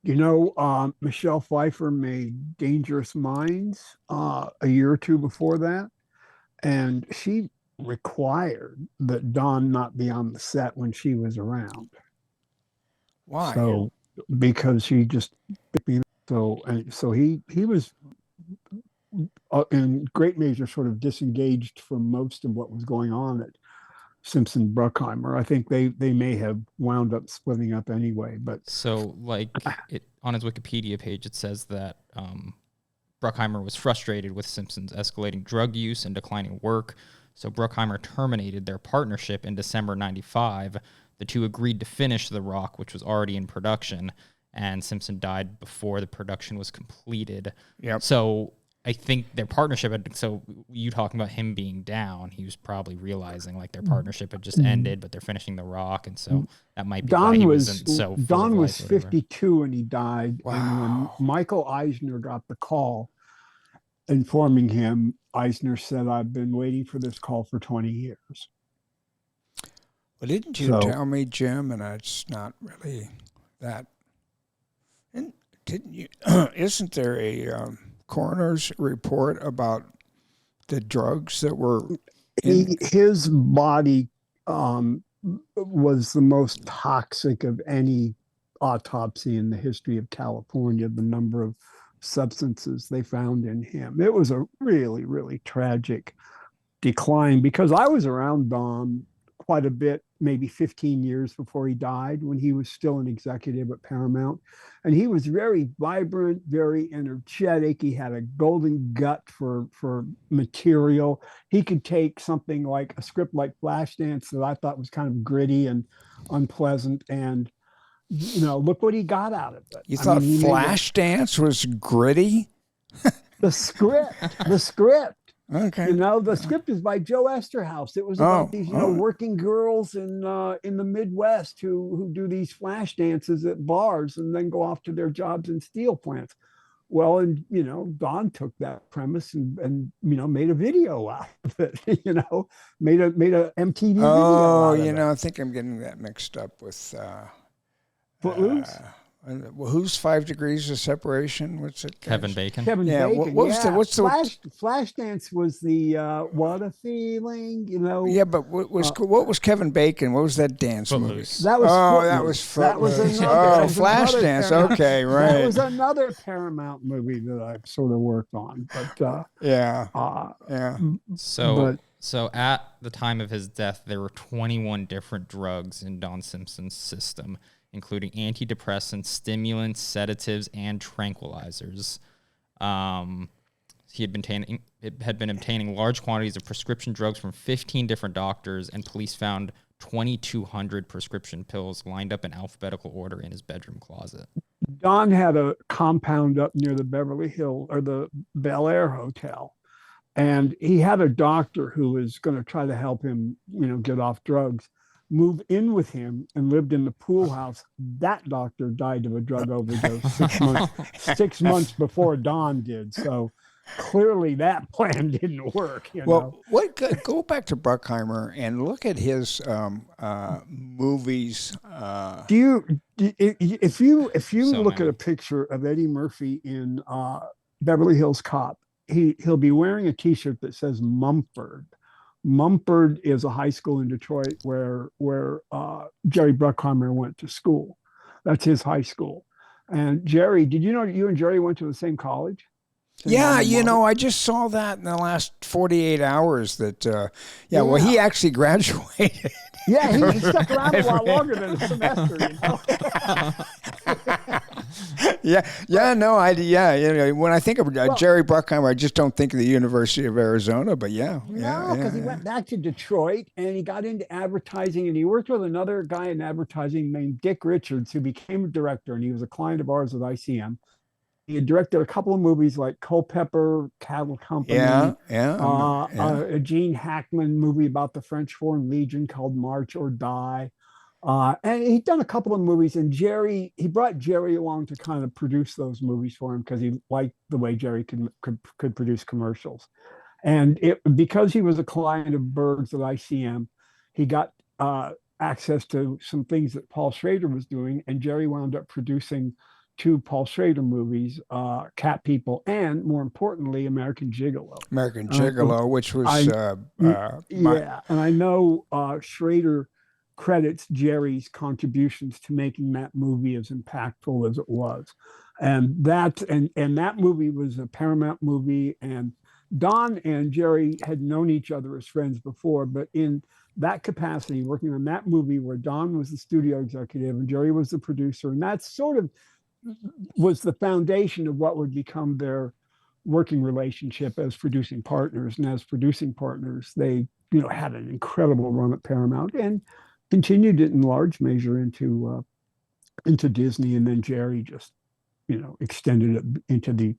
Michelle Pfeiffer made Dangerous Minds a year or two before that, and she required that Don not be on the set when she was around. Why? So because he just he was in great measure sort of disengaged from most of what was going on at Simpson Bruckheimer. I think they may have wound up splitting up anyway. But so, on his Wikipedia page, it says that Bruckheimer was frustrated with Simpson's escalating drug use and declining work, so Bruckheimer terminated their partnership in December '95. The two agreed to finish The Rock, which was already in production, and Simpson died before the production was completed. Yep. So I think their partnership so you talking about him being down, he was probably realizing like their partnership had just ended, but they're finishing The Rock, and so that might be why he wasn't so full Don of was life or whatever. 52 when he died. Wow. And when Michael Eisner got the call informing him, Eisner said, "I've been waiting for this call for 20 years. Well, didn't you tell me, Jim, and it's not really that, and didn't you, isn't there a coroner's report about the drugs that were his body was the most toxic of any autopsy in the history of California, the number of substances they found in him. It was a really, really tragic decline, because I was around Don quite a bit, maybe 15 years before he died, when he was still an executive at Paramount. And he was very vibrant, very energetic. He had a golden gut for material. He could take something like a script like Flashdance that I thought was kind of gritty and unpleasant, and look what he got out of it. You thought Flashdance was gritty? The script. Okay. The script is by Joe Esterhaus. It was about these, working girls in the Midwest who do these flash dances at bars and then go off to their jobs in steel plants. Well, and Don took that premise and made a video out of it. Made a MTV video. Oh, I think I'm getting that mixed up with Footloose. Who's 5 Degrees of Separation? What's it? Kevin Bacon. Kevin Bacon. What's the Flashdance was the what a feeling, Yeah, but what was Kevin Bacon? What was that dance movie? That was that was Footloose. Flashdance. Okay, right. That was another Paramount movie that I sort of worked on, but yeah. So at the time of his death, there were 21 different drugs in Don Simpson's system, including antidepressants, stimulants, sedatives, and tranquilizers. He had been obtaining large quantities of prescription drugs from 15 different doctors, and police found 2,200 prescription pills lined up in alphabetical order in his bedroom closet. Don had a compound up near the Beverly Hills or the Bel Air Hotel, and he had a doctor who was going to try to help him, get off drugs, move in with him, and lived in the pool house. That doctor died of a drug overdose 6 months before Don did. So clearly that plan didn't work. Go back to Bruckheimer and look at his movies. If you look at a picture of Eddie Murphy in Beverly Hills Cop, he'll be wearing a T-shirt that says Mumford. Mumford is a high school in Detroit where Jerry Bruckheimer went to school. That's his high school. And Jerry, did you know you and Jerry went to the same college? Yeah, I just saw that in the last 48 hours that, well, he actually graduated. Yeah, he stuck around a lot longer than a semester, when I think of Jerry Bruckheimer, I just don't think of the University of Arizona, but because he went back to Detroit and he got into advertising, and he worked with another guy in advertising named Dick Richards, who became a director, and he was a client of ours at ICM. He had directed a couple of movies like Culpeper, Cattle Company, a Gene Hackman movie about the French Foreign Legion called March or Die. And he'd done a couple of movies, and he brought Jerry along to kind of produce those movies for him because he liked the way Jerry could produce commercials. And because he was a client of Berg's at ICM, he got access to some things that Paul Schrader was doing, and Jerry wound up producing 2 Paul Schrader movies, Cat People, and more importantly, American Gigolo. Which was and I know Schrader credits Jerry's contributions to making that movie as impactful as it was, and that movie was a Paramount movie, and Don and Jerry had known each other as friends before, but in that capacity, working on that movie where Don was the studio executive and Jerry was the producer, and that sort of was the foundation of what would become their working relationship as producing partners. And as producing partners, they had an incredible run at Paramount and continued it in large measure into Disney. And then Jerry just extended it into the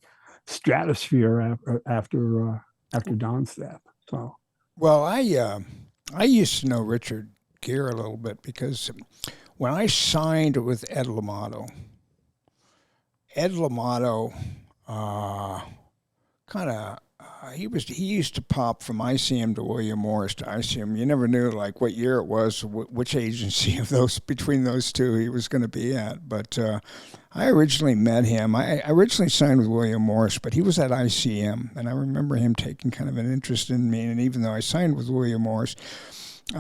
stratosphere after Don's death. So well, I used to know Richard Gere a little bit because when I signed with Ed L'Amato kind of he used to pop from ICM to William Morris to ICM. You never knew like what year it was, which agency of those between those two he was going to be at. But I originally met him. I originally signed with William Morris, but he was at ICM, and I remember him taking kind of an interest in me. And even though I signed with William Morris,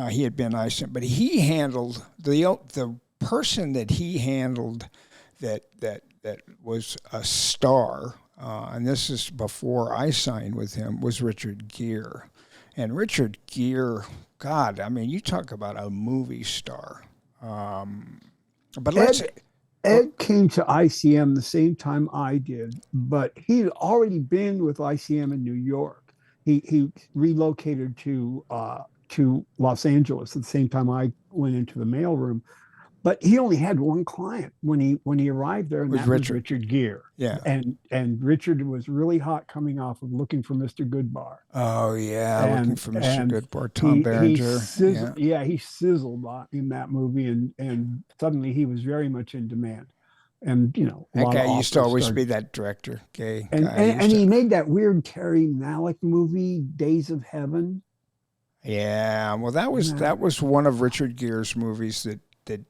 he had been ICM, but he handled the person that he handled that was a star. And this is before I signed with him, was Richard Gere. And Richard Gere, God, I mean, you talk about a movie star. But Ed came to ICM the same time I did, but he had already been with ICM in New York. He relocated to Los Angeles at the same time I went into the mailroom. But he only had one client when he arrived there, and that was Richard Gere. Yeah, and Richard was really hot coming off of Looking for Mr. Goodbar. Oh yeah, Looking for Mr. Goodbar. Tom Berenger. He sizzled in that movie, and suddenly he was very much in demand. And that guy used to always be that director, gay. And he made that weird Terry Malick movie, Days of Heaven. Yeah, well, that was one of Richard Gere's movies that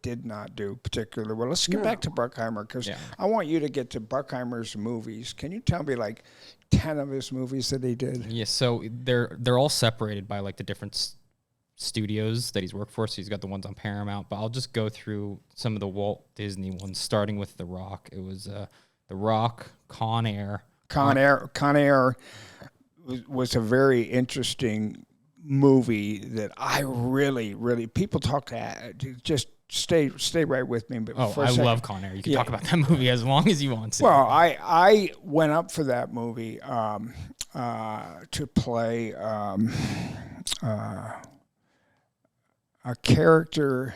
did not do particularly well. Let's get back to Bruckheimer, because I want you to get to Bruckheimer's movies. Can you tell me like 10 of his movies that he did? Yeah, so they're all separated by like the different studios that he's worked for. So he's got the ones on Paramount, but I'll just go through some of the Walt Disney ones, starting with The Rock. It was The Rock, Con Air. Con Air was a very interesting movie that I really, really, people talk to, just stay right with me. But I love Con Air. You can talk about that movie as long as you want to. Well, I went up for that movie to play a character,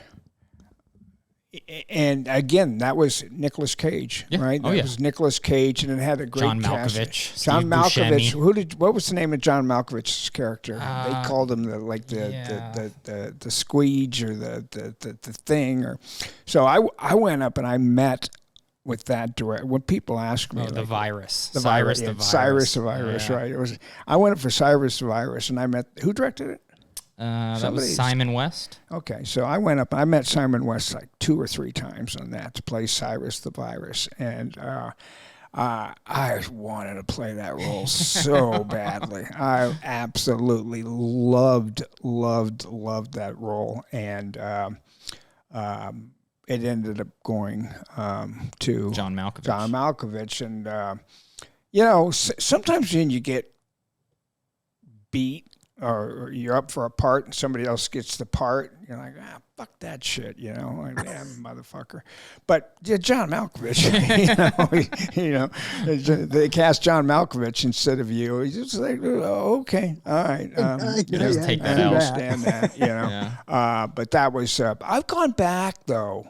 and again, that was Nicolas Cage, right? That was Nicolas Cage, and it had a great John cast. Malkovich. John Malkovich. What was the name of John Malkovich's character? They called him the squeege or the thing. So I went up and I met with that director. When people ask me, the virus, Cyrus the Virus, right? I went up for Cyrus the Virus, and I met, who directed it? That was Simon West. Okay, so I went up. I met Simon West like 2 or 3 times on that to play Cyrus the Virus, and I wanted to play that role so badly. I absolutely loved that role, and it ended up going to John Malkovich, and sometimes when you get beat, or you're up for a part and somebody else gets the part, you're like, fuck that shit, like, motherfucker. But John Malkovich, they cast John Malkovich instead of you. He's just like, oh, okay, all right. Just take that out. Understand that, but that was. I've gone back though,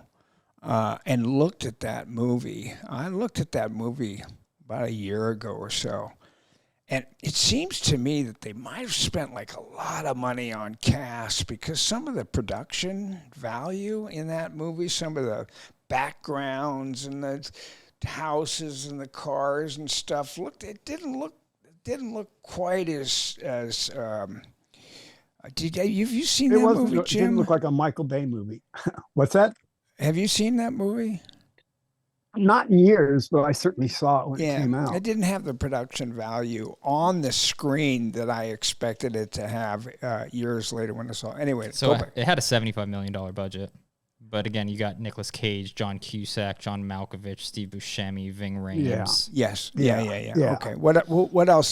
and looked at that movie. I looked at that movie about a year ago or so. And it seems to me that they might have spent like a lot of money on cast, because some of the production value in that movie, some of the backgrounds and the houses and the cars and stuff didn't look quite as have you seen that movie, Jim? It didn't look like a Michael Bay movie. What's that? Have you seen that movie? Not in years, but I certainly saw it when it came out. It didn't have the production value on the screen that I expected it to have years later when I saw it. Anyway, so it had a $75 million budget. But again, you got Nicolas Cage, John Cusack, John Malkovich, Steve Buscemi, Ving Rhames. Yeah. Yes. Yeah. Okay. What else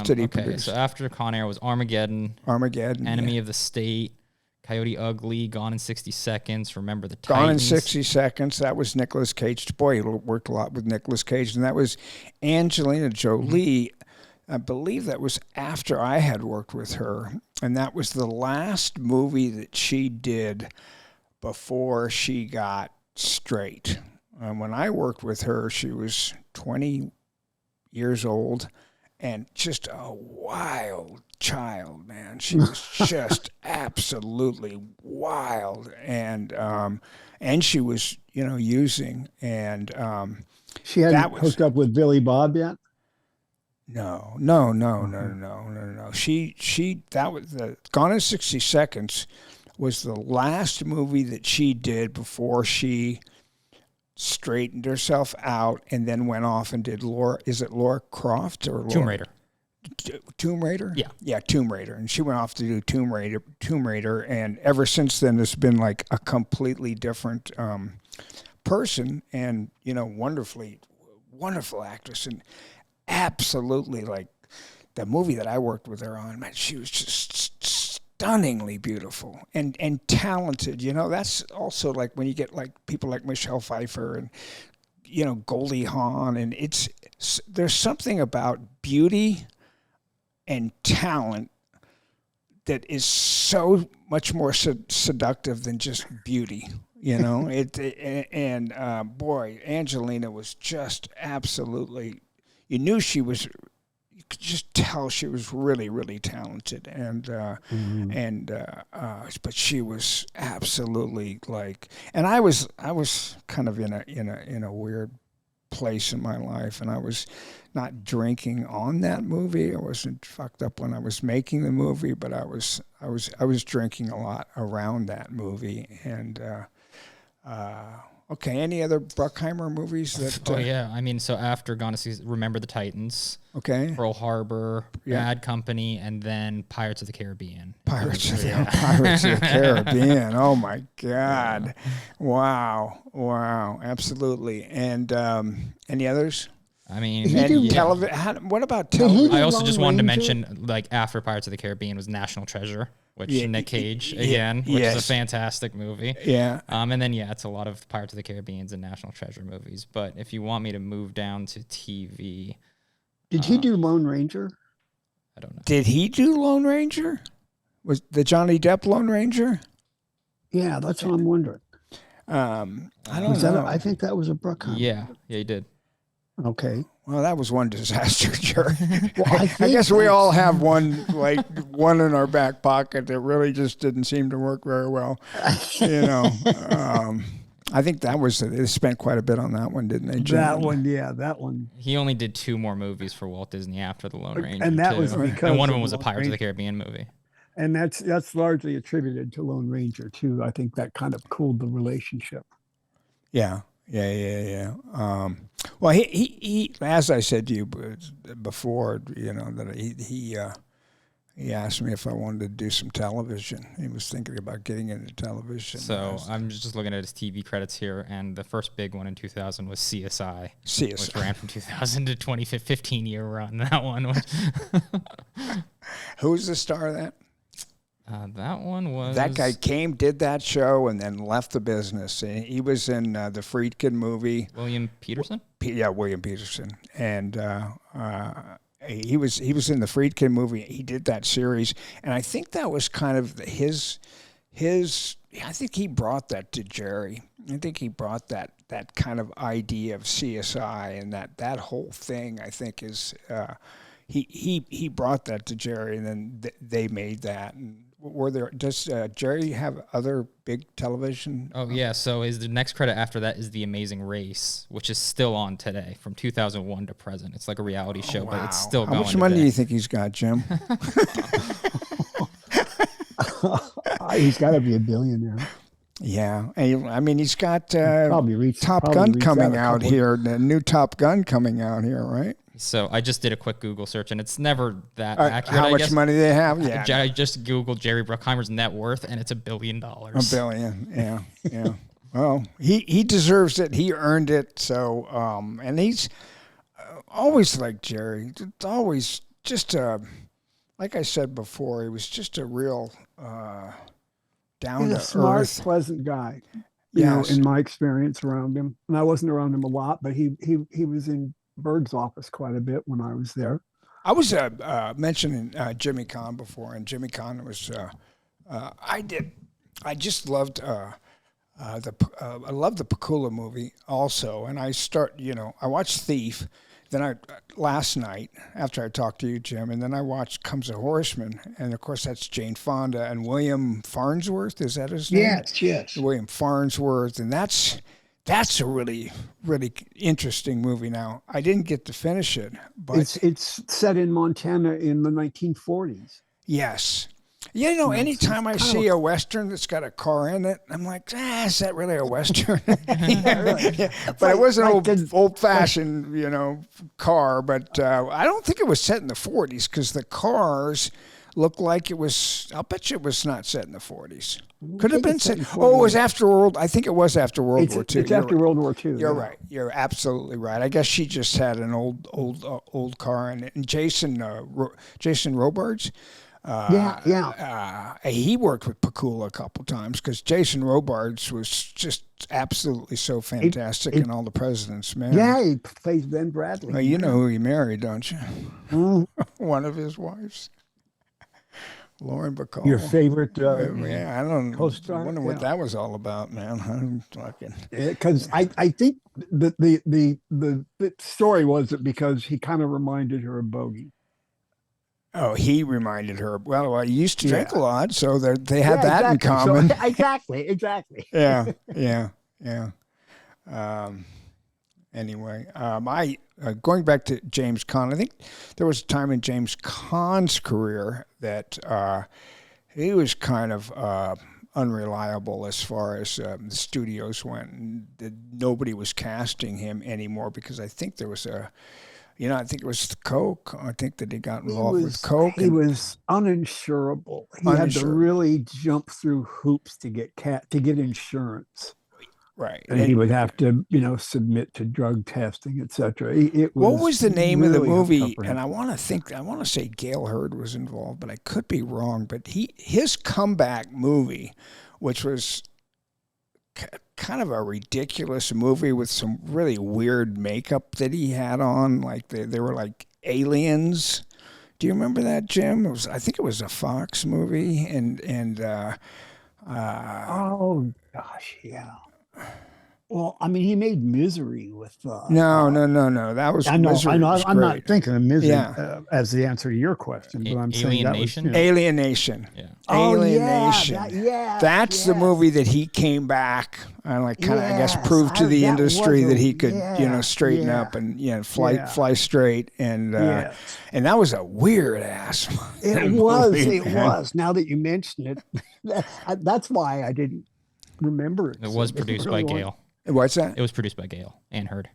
did he produce? So after Con Air was Armageddon, Enemy of the State, Coyote Ugly, Gone in 60 Seconds, Remember the Titans. Gone in 60 Seconds, that was Nicolas Cage. Boy, he worked a lot with Nicolas Cage. And that was Angelina Jolie. Mm-hmm. I believe that was after I had worked with her. And that was the last movie that she did before she got straight. And when I worked with her, she was 20 years old and just a wild child, man. She was just absolutely wild, and she was, using, and she hadn't hooked up with Billy Bob yet. No. That was Gone in 60 Seconds was the last movie that she did before she straightened herself out and then went off and did Laura Croft or Tomb Raider? Tomb Raider? Yeah, Tomb Raider. And she went off to do Tomb Raider, and ever since then it's been like a completely different person, and wonderful actress, and absolutely like the movie that I worked with her on, man, she was just stunningly beautiful and talented. That's also like when you get like people like Michelle Pfeiffer and Goldie Hawn, and there's something about beauty and talent that is so much more seductive than just beauty. Boy, Angelina was just absolutely. You knew she was. You could just tell she was really, really talented, but she was absolutely like. And I was kind of in a weird place in my life, and I was not drinking on that movie. I wasn't fucked up when I was making the movie, but I was drinking a lot around that movie. And okay, any other Bruckheimer movies that? Oh yeah, I mean, so after Gone to See, Remember the Titans, okay, Pearl Harbor, Bad Company, and then Pirates of the Caribbean. Pirates of the Caribbean. Oh my God! Wow, absolutely. And any others? I mean, what about television? I also just wanted to mention, like, after Pirates of the Caribbean was National Treasure, which Nick Cage again, which is a fantastic movie. Yeah. And then it's a lot of Pirates of the Caribbean's and National Treasure movies. But if you want me to move down to TV, did he do Lone Ranger? I don't know. Did he do Lone Ranger? Was the Johnny Depp Lone Ranger? Yeah, that's what I'm wondering. I don't know. I think that was a Bruckheimer. Yeah, he did. Okay. Well, that was one disaster, Jerry. Well, I guess we all have one in our back pocket that really just didn't seem to work very well. I think they spent quite a bit on that one, didn't they, Jim? That one. He only did 2 more movies for Walt Disney after the Lone Ranger, and that was because one of them was a Pirates of the Caribbean movie. And that's largely attributed to Lone Ranger too. I think that kind of cooled the relationship. Yeah. Well, he as I said to you before, that he asked me if I wanted to do some television. He was thinking about getting into television. So I'm just looking at his TV credits here, and the first big one in 2000 was CSI. Which ran from 2000 to 2015 year run. That one. Who was the star of that? That one was... That guy did that show, and then left the business. He was in the Friedkin movie. William Peterson? William Peterson. And he was in the Friedkin movie. He did that series, and I think that was kind of his. I think he brought that to Jerry. I think he brought that kind of idea of CSI and that whole thing. I think is he brought that to Jerry, and then they made that. And does Jerry have other big television? Oh yeah, so the next credit after that is The Amazing Race, which is still on today from 2001 to present. It's like a reality show, but it's still going. How much money do you think he's got, Jim? He's got to be a billionaire. Yeah, I mean he's got Top Gun coming out here. The new Top Gun coming out here, right? So I just did a quick Google search, and it's never that accurate. How much money they have? Yeah, I just Googled Jerry Bruckheimer's net worth, and it's $1 billion. $1 billion, yeah. Well, he deserves it. He earned it. So, and he's always like Jerry. Always just like I said before, he was just a real down to earth, smart, pleasant guy. You know, in my experience around him, and I wasn't around him a lot, but he was in Berg's office quite a bit when I was there. I was mentioning Jimmy Caan before, and Jimmy Caan was I just loved I loved the Pakula movie also, and I watched Thief. Then last night after I talked to you, Jim, and then I watched Comes a Horseman, and of course that's Jane Fonda and William Farnsworth. Is that his name? Yes. William Farnsworth, and that's That's a really, really interesting movie. Now, I didn't get to finish it, but it's set in Montana in the 1940s. yes. You know, anytime I see a Western that's got a car in it, I'm like, is that really a Western? Yeah. But it was an old-fashioned, car. But I don't think it was set in the 40s because the cars looked like it was, I'll bet you it was not set in the 40s. Could have been set. Oh, it was after I think it was after World War II. It's after World War II. You're right. You're absolutely right. I guess she just had an old car in it. And Jason Robards. He worked with Pakula a couple times because Jason Robards was just absolutely so fantastic in All the President's Men. Yeah, he plays Ben Bradley. Well, you know who he married, don't you? One of his wives. Lauren Bacall. Your favorite I don't co-star? wonder what that was all about, man. I'm talking. Because I think the story was that because he kind of reminded her of Bogey. Oh, he reminded her. Well, he used to drink a lot, so they had that in common. So, exactly. Yeah. Anyway, going back to James Caan, I think there was a time in James Caan's career that he was kind of unreliable as far as the studios went. Nobody was casting him anymore because I think there was I think it was the coke. I think that he got involved with coke. He was uninsurable. He had to really jump through hoops to get insurance. Right. And he would have to, submit to drug testing, etc. What was the name of the movie? And I want to say Gail Hurd was involved, but I could be wrong. But his comeback movie, which was kind of a ridiculous movie with some really weird makeup that he had on, like they were like aliens. Do you remember that, Jim? I think it was a Fox movie, and oh gosh, yeah. Well, I mean, he made Misery with. No. That was. I know. Misery I'm not thinking of Misery as the answer to your question, but I'm saying that was Alienation. Yeah. Alienation. Oh, That's the movie that he came back and I guess proved to the industry that he could straighten up and fly straight and that was a weird ass. It was. Now that you mention it, that's why I didn't remember it. It was produced by Gail. What's that? It was produced by Gail and Hurd.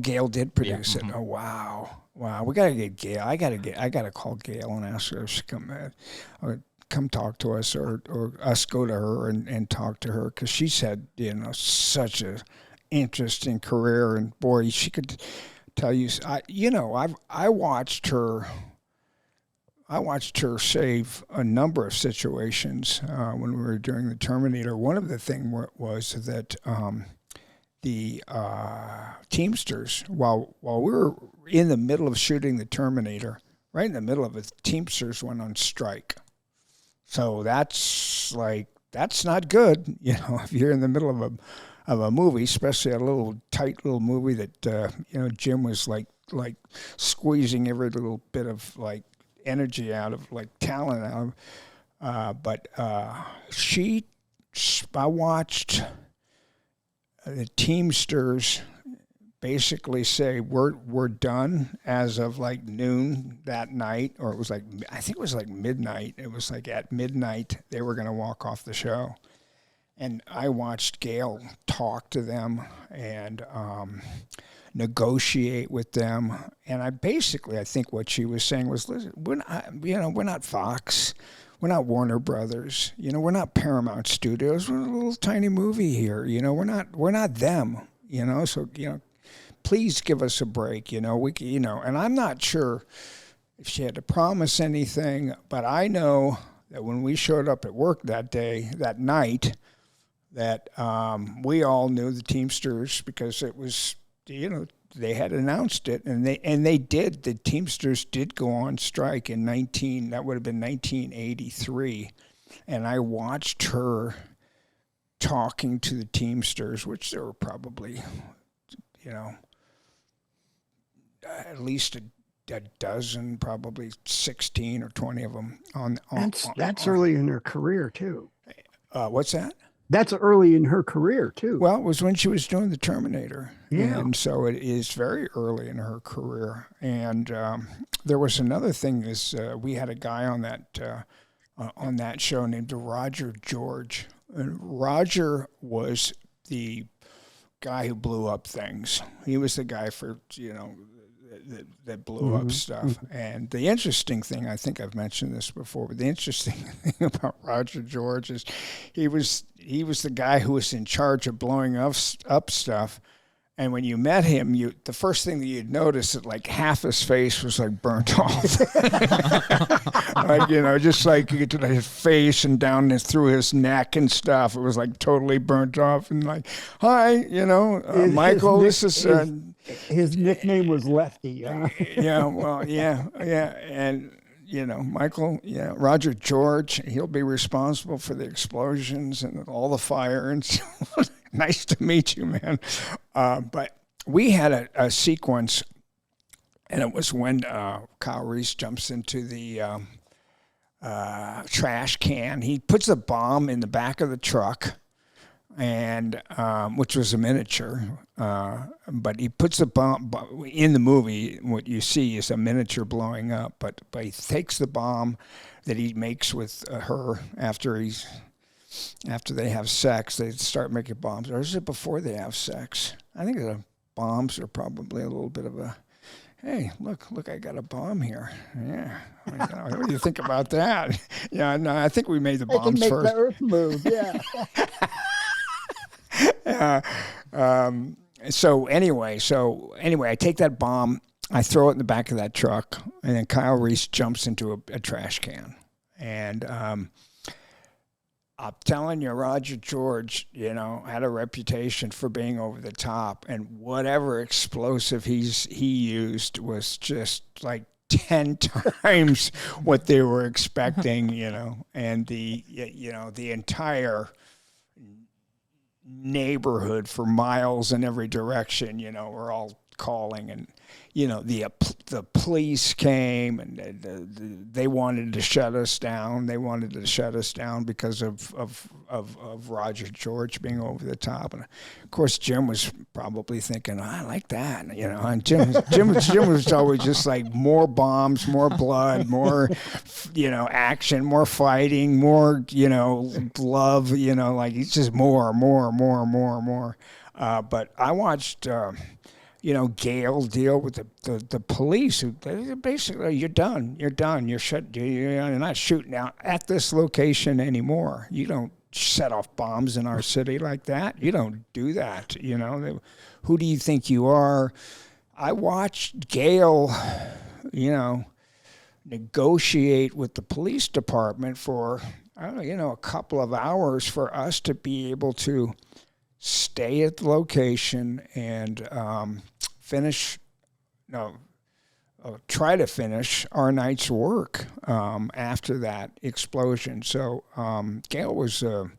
Gail did produce it. Oh wow. We gotta get Gail. I gotta call Gail and ask her if she come talk to us or us go to her and talk to her because she's had such a interesting career and boy she could tell you. I watched her. I watched her save a number of situations when we were doing the Terminator. One of the things was that the Teamsters, while we were in the middle of shooting the Terminator, right in the middle of it, Teamsters went on strike. So that's not good, if you're in the middle of a movie, especially a tight little movie that Jim was like squeezing every little bit of energy out of talent out of but I watched the Teamsters basically say we're done as of noon that night, or it was I think it was midnight. It was at midnight they were going to walk off the show, and I watched Gail talk to them and negotiate with them. And I think what she was saying was, listen, we're not Fox, we're not Warner Brothers, we're not Paramount Studios, we're a little tiny movie here, we're not them, so please give us a break, and I'm not sure if she had to promise anything, but I know that when we showed up at work that night, that we all knew the Teamsters because it was, they had announced it, and they did. The Teamsters did go on strike in 1983, and I watched her talking to the Teamsters, which there were probably, at least a dozen, probably 16 or 20 of them on that's early in their career too. What's that? That's early in her career too. Well, it was when she was doing the Terminator, Yeah. and so it is very early in her career. And there was another thing: is we had a guy on that show named Roger George. And Roger was the guy who blew up things. He was the guy for that blew up stuff. And the interesting thing, I think I've mentioned this before, but the interesting thing about Roger George is he was the guy who was in charge of blowing up stuff. And when you met him, the first thing that you'd notice that like half his face was like burnt off, like just like you get to his face and down through his neck and stuff. It was like totally burnt off and like, hi, Michael. His nickname was Lefty. Yeah, well, yeah, and Michael, Roger George. He'll be responsible for the explosions and all the fire and stuff. Nice to meet you, man. But we had a sequence, and it was when Kyle Reese jumps into the trash can. He puts a bomb in the back of the truck, and which was a miniature. But he puts the bomb in the movie. What you see is a miniature blowing up. But he takes the bomb that he makes with her after they have sex, they start making bombs. Or is it before they have sex? I think the bombs are probably a little bit of a, hey, look, I got a bomb here. Yeah. What do you think about that? Yeah, no, I think we made the bombs make first. The Earth move, yeah. So anyway, I take that bomb, I throw it in the back of that truck, and then Kyle Reese jumps into a trash can. And I'm telling you, Roger George, had a reputation for being over the top, and whatever explosive he used was just like 10 times what they were expecting, and the entire neighborhood for miles in every direction, were all calling, and the police came, and they wanted to shut us down. They wanted to shut us down because of Roger George being over the top. And of course, Jim was probably thinking, I like that, And Jim was always just like more bombs, more blood, more action, more fighting, more love. Like it's just more. But I watched. Gale deal with the police who basically, you're done. You're not shooting out at this location anymore. You don't set off bombs in our city like that. You don't do that. Who do you think you are? I watched Gale, negotiate with the police department for, a couple of hours for us to be able to stay at the location and try to finish our night's work after that explosion. So Gale was a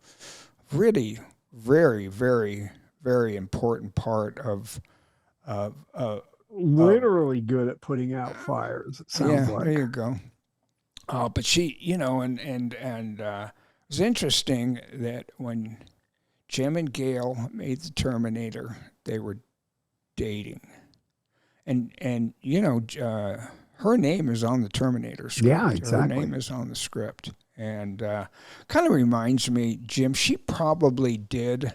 really very, very, very important part of literally good at putting out fires. It sounds like. There you go. But she, it was interesting that when Jim and Gale made the Terminator, they were dating. And her name is on the Terminator script. Yeah, exactly. Her name is on the script. And kind of reminds me, Jim, she probably did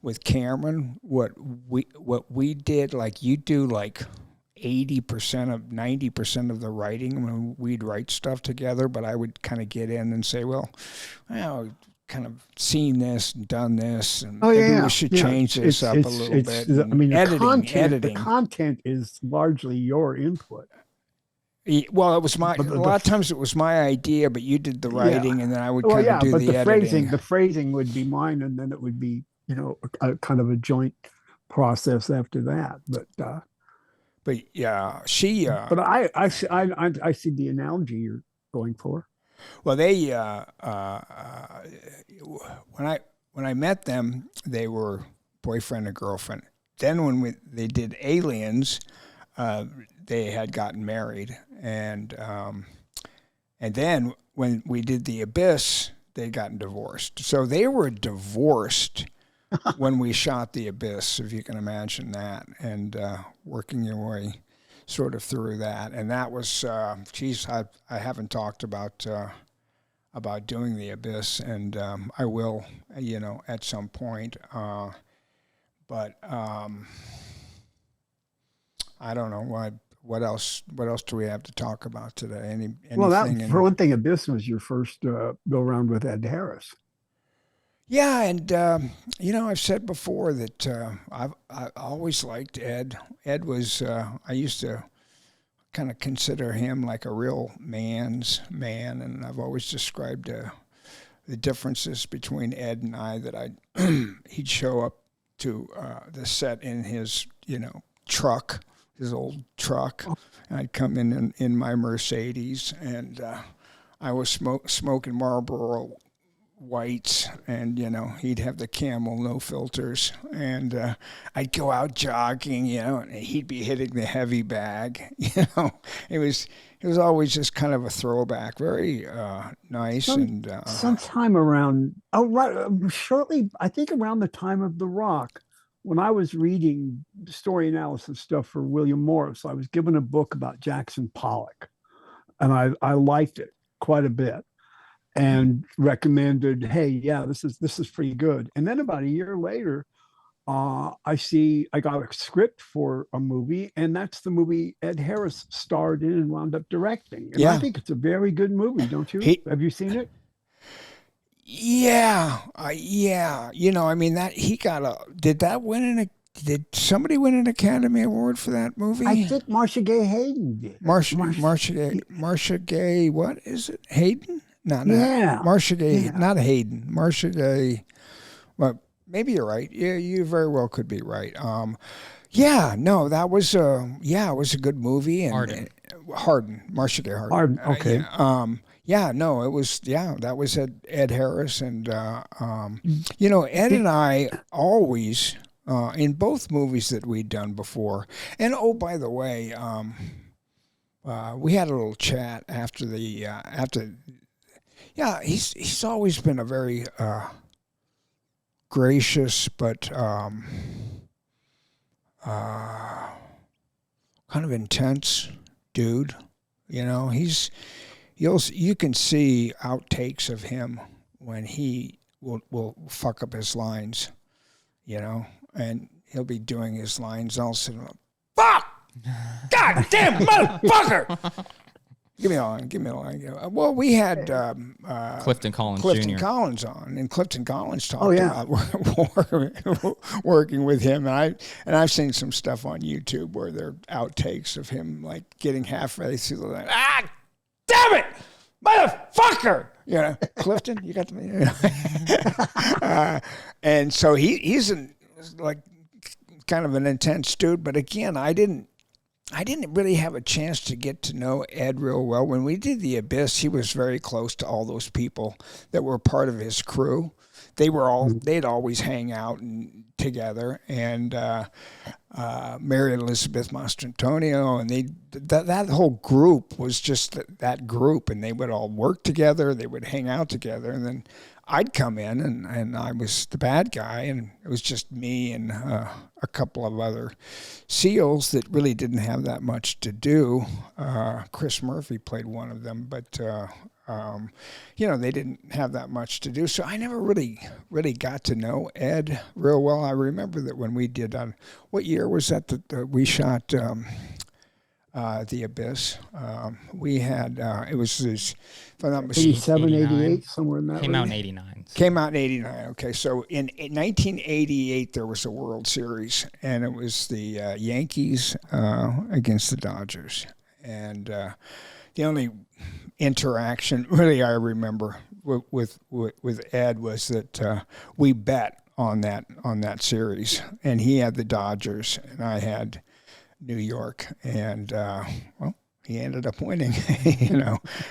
with Cameron what we did, like you do like 90% of the writing when we'd write stuff together, but I would kind of get in and say, well, kind of seen this and done this, and maybe we should change this up a little bit. I mean, editing. The content is largely your input. Well, it was a lot of times it was my idea, but you did the writing, and then I would kind of do the editing. The phrasing would be mine, and then it would be, a kind of a joint process after that. But yeah, she. But I see the analogy you're going for. Well, they when I met them, they were boyfriend and girlfriend. Then when they did Aliens, they had gotten married, and then when we did The Abyss, they'd gotten divorced. So they were divorced when we shot The Abyss, if you can imagine that, and working your way sort of through that. And that was, I haven't talked about doing The Abyss, and I will, at some point. But I don't know what else do we have to talk about today? For one thing, Abyss was your first go around with Ed Harris. Yeah, and I've said before that I always liked Ed. Ed was I used to kind of consider him like a real man's man, and I've always described the differences between Ed and I. That he'd show up to the set in his truck, his old truck. And I'd come in my Mercedes, and I was smoking Marlboro Whites, and he'd have the Camel no filters, and I'd go out jogging, and he'd be hitting the heavy bag. It was always just kind of a throwback, very nice. Sometime around shortly, I think around the time of The Rock, when I was reading story analysis stuff for William Morris, I was given a book about Jackson Pollock, and I liked it quite a bit, and recommended, hey, yeah, this is pretty good. And then about a year later, I got a script for a movie, and that's the movie Ed Harris starred in and wound up directing. And I think it's a very good movie, don't you? Have you seen it? Yeah, yeah. Did somebody win an Academy Award for that movie? I think Marcia Gay Hayden did. Marcia Gay, what is it? Hayden? No. Yeah. Marcia Gay, not Hayden. Marcia Gay. Well, maybe you're right. Yeah, you very well could be right. That was it was a good movie. And Harden, Marcia Gay Harden. Okay. It was, that was Ed Harris. And, Ed and I always, in both movies that we'd done before, and by the way, we had a little chat after he's always been a very gracious, but kind of intense dude. You can see outtakes of him when he will fuck up his lines, and he'll be doing his lines all of a sudden, fuck! God damn motherfucker! Give me a line. Well, we had Clifton Collins Clifton Jr. Collins on, and Clifton Collins talked about working with him, and I've seen some stuff on YouTube where there are outtakes of him like getting halfway through the line. Ah, damn it, motherfucker! Clifton, you got the. And so he's like kind of an intense dude, but again, I didn't really have a chance to get to know Ed real well. When we did The Abyss, he was very close to all those people that were part of his crew. They'd always hang out together, and Mary Elizabeth Mastrantonio, and that whole group was just that group, and they would all work together, they would hang out together, and then I'd come in, and I was the bad guy, and it was just me and a couple of other SEALs that really didn't have that much to do. Chris Murphy played one of them, but they didn't have that much to do. So I never really got to know Ed real well. I remember that when we did, what year was that we shot The Abyss? We had, it was this, if I'm not mistaken, 87, 88, somewhere in that Came out in range. 89. Came out in 89. Okay, so in 1988 there was a World Series, and it was the Yankees against the Dodgers, and the only interaction really I remember with Ed was that we bet on that series, and he had the Dodgers and I had New York, and he ended up winning.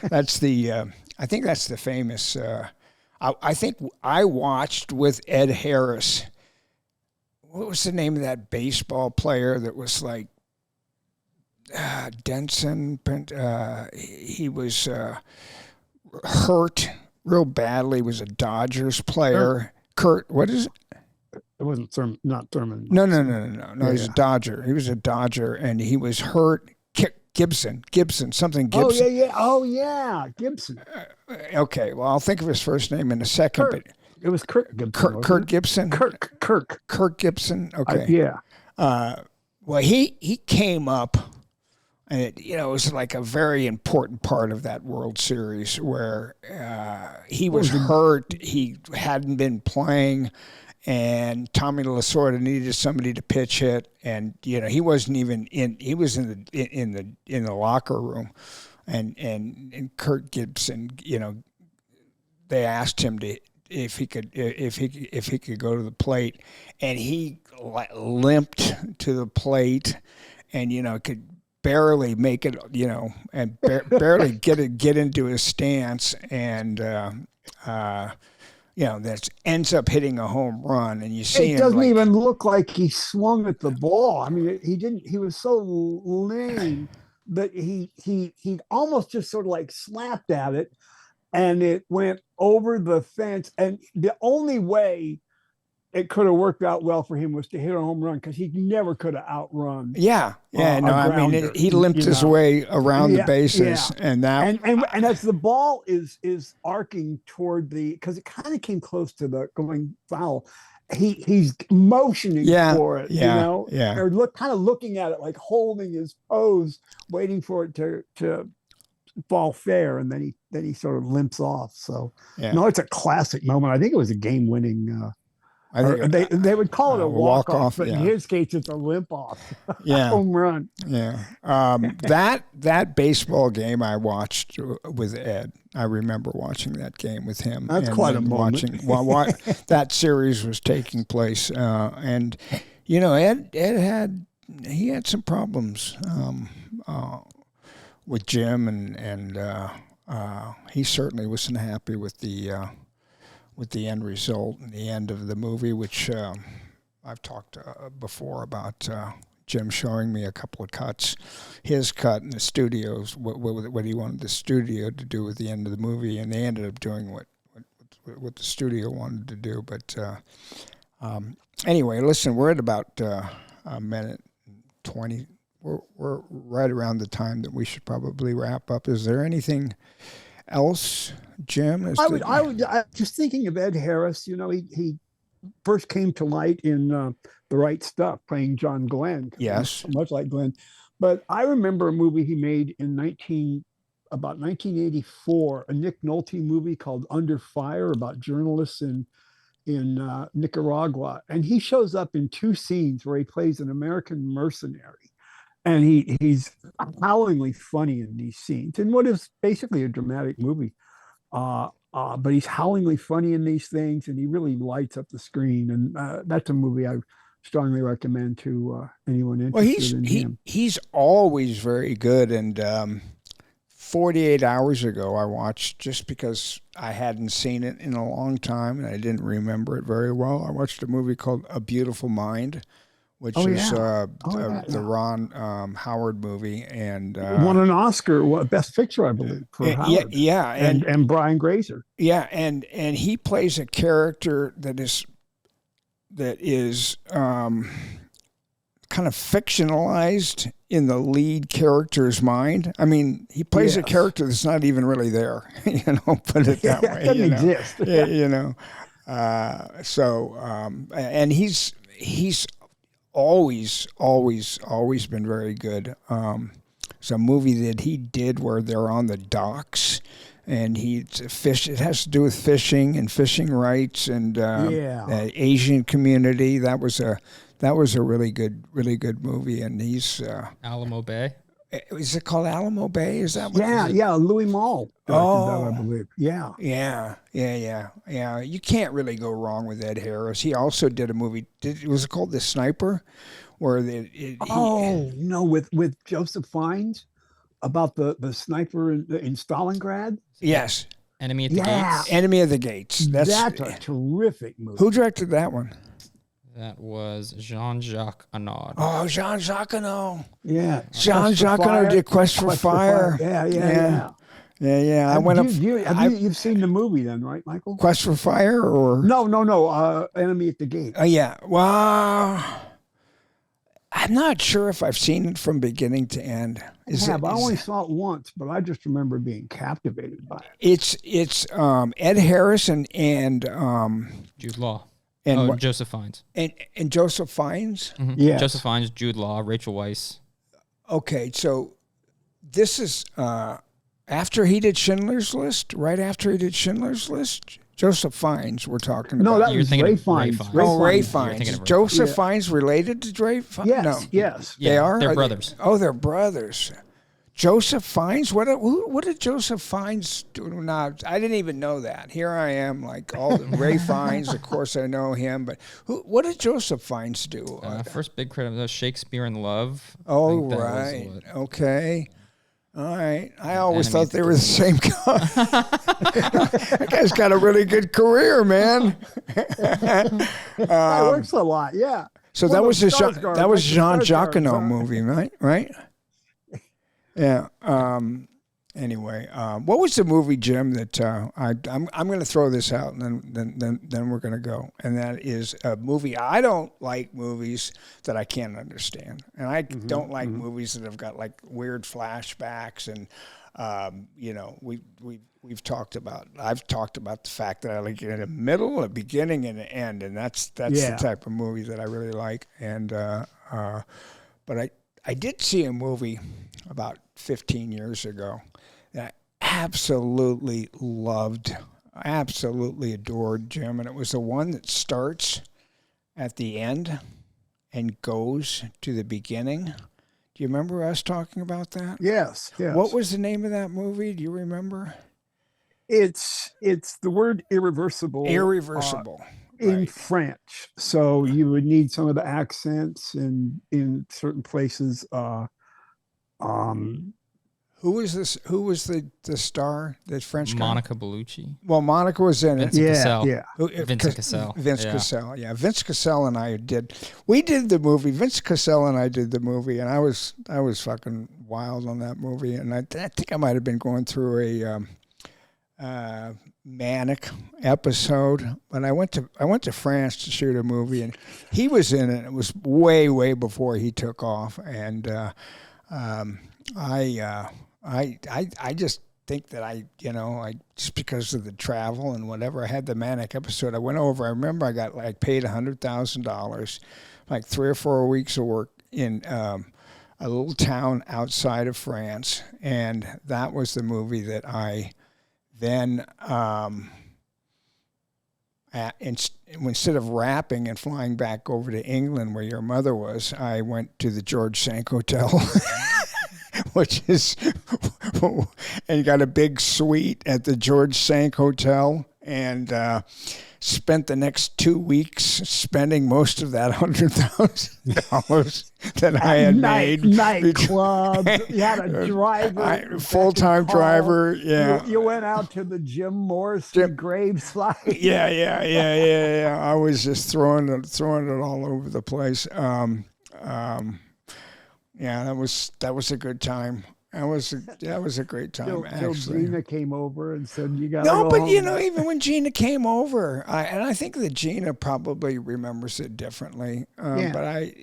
That's I think that's the famous. I think I watched with Ed Harris. What was the name of that baseball player that was like Denson? He was hurt real badly. Was a Dodgers player. Kurt, what is it? It wasn't Thurman, not Thurman. No. He's a Dodger. He was a Dodger, and he was hurt. Gibson, something Gibson. Oh yeah, Gibson. Okay, well, I'll think of his first name in a second. Kurt. But It was Kurt Gibson. Kurt Gibson. Kirk Gibson. Okay. Yeah. Well, he came up, and it was like a very important part of that World Series where he was hurt. He hadn't been playing, and Tommy Lasorda needed somebody to pitch hit, and he wasn't even in. He was in the locker room, and Kurt Gibson, they asked him if he could go to the plate, and he limped to the plate, and could barely make it, and barely get into his stance, and that ends up hitting a home run, and you see it doesn't even look like he swung at the ball. I mean, he didn't. He was so lame that he almost just sort of like slapped at it, and it went over the fence. And the only way it could have worked out well for him was to hit a home run, because he never could have outrun. Yeah. I mean, he limped his way around the bases, and that. And as the ball is arcing toward because it kind of came close to the going foul, he's motioning for it, or kind of looking at it, like holding his pose, waiting for it to fall fair, and then he sort of limps off. So no, it's a classic moment. I think it was a game-winning. They would call it a walk-off, but in his case, it's a limp-off. Home run. Yeah. That baseball game I watched with Ed. I remember watching that game with him. That's quite a moment. While that series was taking place, and Ed had some problems with Jim, and he certainly wasn't happy with the end result and the end of the movie, which I've talked before about Jim showing me a couple of cuts, his cut in the studios, what he wanted the studio to do with the end of the movie, and they ended up doing what the studio wanted to do. But anyway, listen, we're at about a minute 20. We're right around the time that we should probably wrap up. Is there anything else, Jim? I was just thinking of Ed Harris. He first came to light in The Right Stuff, playing John Glenn. Yes, much like Glenn. But I remember a movie he made in 1984, a Nick Nolte movie called Under Fire, about journalists in Nicaragua, and he shows up in two scenes where he plays an American mercenary. And he's howlingly funny in these scenes, in what is basically a dramatic movie. But he's howlingly funny in these things, and he really lights up the screen. And that's a movie I strongly recommend to anyone interested in him. He's always very good. And 48 hours ago, I watched, just because I hadn't seen it in a long time and I didn't remember it very well, I watched a movie called A Beautiful Mind, which is the Ron Howard movie, and won an Oscar, Best Picture, I believe, for Howard. Yeah, and Brian Grazer. Yeah, and he plays a character that is kind of fictionalized in the lead character's mind. I mean, he plays a character that's not even really there. Put it that way. Doesn't exist. And he's always been very good. It's a movie that he did where they're on the docks, and it has to do with fishing and fishing rights and the Asian community. That was a really good movie, and he's Alamo Bay. Is it called Alamo Bay? Is that what? Yeah. Louis Malle. I believe. Yeah. You can't really go wrong with Ed Harris. He also did a movie. Was it called The Sniper? Where with Joseph Fiennes, about the sniper in Stalingrad. Yes. Enemy at the Gates. Enemy of the Gates. That's a terrific movie. Who directed that one? That was Jean-Jacques Annaud. Oh, Jean-Jacques Annaud. Yeah. Jean-Jacques Annaud did Quest for Fire. Yeah. Yeah. I went up. You've seen the movie then, right, Michael? Quest for Fire or no. Enemy at the Gate. Yeah. Well, I'm not sure if I've seen it from beginning to end. I only saw it once, but I just remember being captivated by it. It's Ed Harris and Jude Law. and Joseph Fiennes. And Joseph Fiennes. Mm-hmm. Yes. Joseph Fiennes, Jude Law, Rachel Weisz. Okay, so this is after he did Schindler's List. Right after he did Schindler's List, Joseph Fiennes. We're talking No, about. that was Ray Fiennes. Ray Fiennes. Is Joseph Fiennes related to Ray Fiennes? Yes, No. yes. Yeah, They are? They're brothers. They're brothers. Joseph Fiennes? What did Joseph Fiennes do? Now, I didn't even know that. Here I am, like all the Ray Fiennes. Of course, I know him, but what did Joseph Fiennes do? First big credit was Shakespeare in Love. Oh, right. Okay. All right. I always thought they were the same guy. That guy's got a really good career, man. That works a lot, yeah. So that was Jean Jacquinot movie, right? Yeah. Anyway, what was the movie, Jim? That I'm going to throw this out, and then we're going to go. And that is a movie. I don't like movies that I can't understand, and I don't like movies that have got like weird flashbacks. And we've talked about. I've talked about the fact that I like it in the middle, a beginning, and an end, and that's the type of movie that I really like. And but I did see a movie about 15 years ago that I absolutely loved, absolutely adored, Jim. And it was the one that starts at the end and goes to the beginning. Do you remember us talking about that? Yes. What was the name of that movie? Do you remember? It's the word irreversible. Irreversible. In French. So you would need some of the accents in certain places. Who was this? Who was the star? The French guy? Monica Bellucci. Well, Monica was in Vincent it. Cassel. Yeah. Vincent Cassel. Cassel. Yeah, Vince Cassel and I we did the movie. Vince Cassel and I did the movie, and I was fucking wild on that movie. And I think I might have been going through a manic episode, but I went to France to shoot a movie, and he was in it. It was way before he took off, and I just think that I just because of the travel and whatever, I had the manic episode. I went over. I remember I got paid $100,000, like 3 or 4 weeks of work in a little town outside of France, and that was the movie that I then instead of wrapping and flying back over to England where your mother was, I went to the George Cinq Hotel. Which is, and got a big suite at the George Cinq Hotel, and spent the next 2 weeks spending most of that $100,000 that I had made. Nightclub. You had a driver. Full-time driver. Yeah. You went out to the Jim Morrison grave slide. Yeah. I was just throwing it all over the place. Yeah, that was a good time. That was a great time. Till Gina came over and said, "You got." No, but even when Gina came over, I think that Gina probably remembers it differently. But I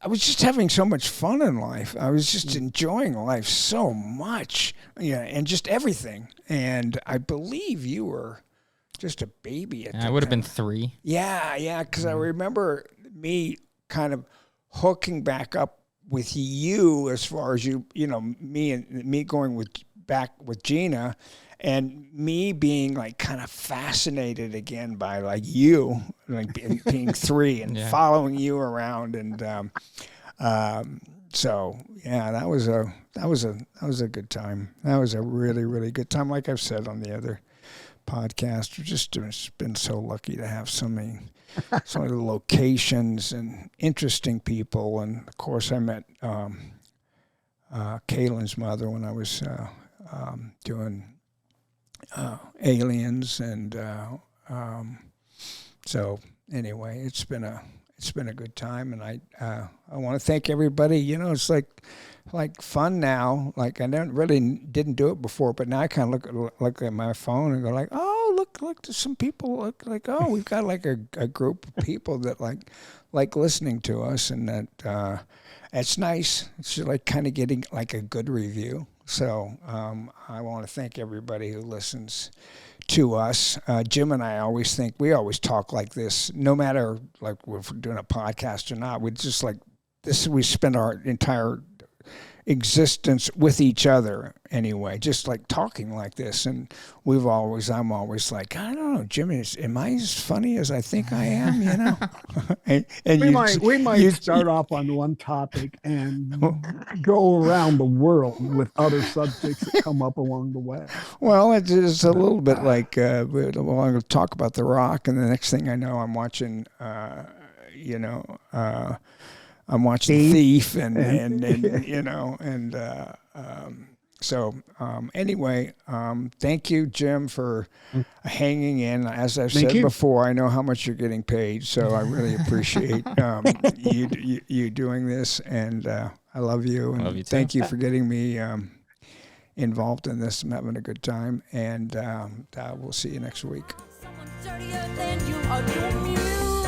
was just having so much fun in life. I was just enjoying life so much, and just everything. And I believe you were just a baby at that time. I would have been 3. Yeah, because I remember me kind of hooking back up with you as far as me going back with Gina, and me being like kind of fascinated again by like you, like being 3 and following you around, and so yeah, that was a good time. That was a really, really good time. Like I've said on the other podcast, we've just been so lucky to have so many locations and interesting people. And of course, I met Kaylin's mother when I was doing Aliens, and so anyway, it's been a it's been a good time, and I want to thank everybody. You know, it's like fun now. Like I didn't do it before, but now I kind of look at my phone and go like, oh, look, there's some people like oh, we've got like a group of people that like listening to us, and that it's nice. It's like kind of getting like a good review. So I want to thank everybody who listens to us. Jim and I always talk like this, no matter like if we're doing a podcast or not. We just like this. We spend our entire existence with each other anyway, just like talking like this. And I'm always like, I don't know, Jimmy, am I as funny as I think I am? You know. and we might start off on one topic and go around the world with other subjects that come up along the way. Well, it's a little bit like I'm going to talk about The Rock, and the next thing I know, I'm watching, I'm watching Thief, and you know, and anyway, thank you, Jim, for hanging in. As I've said before, I know how much you're getting paid, so I really appreciate you doing this, and I love you, and you thank you for getting me involved in this. I'm having a good time, and we'll see you next week. Someone dirtier than you are doing you.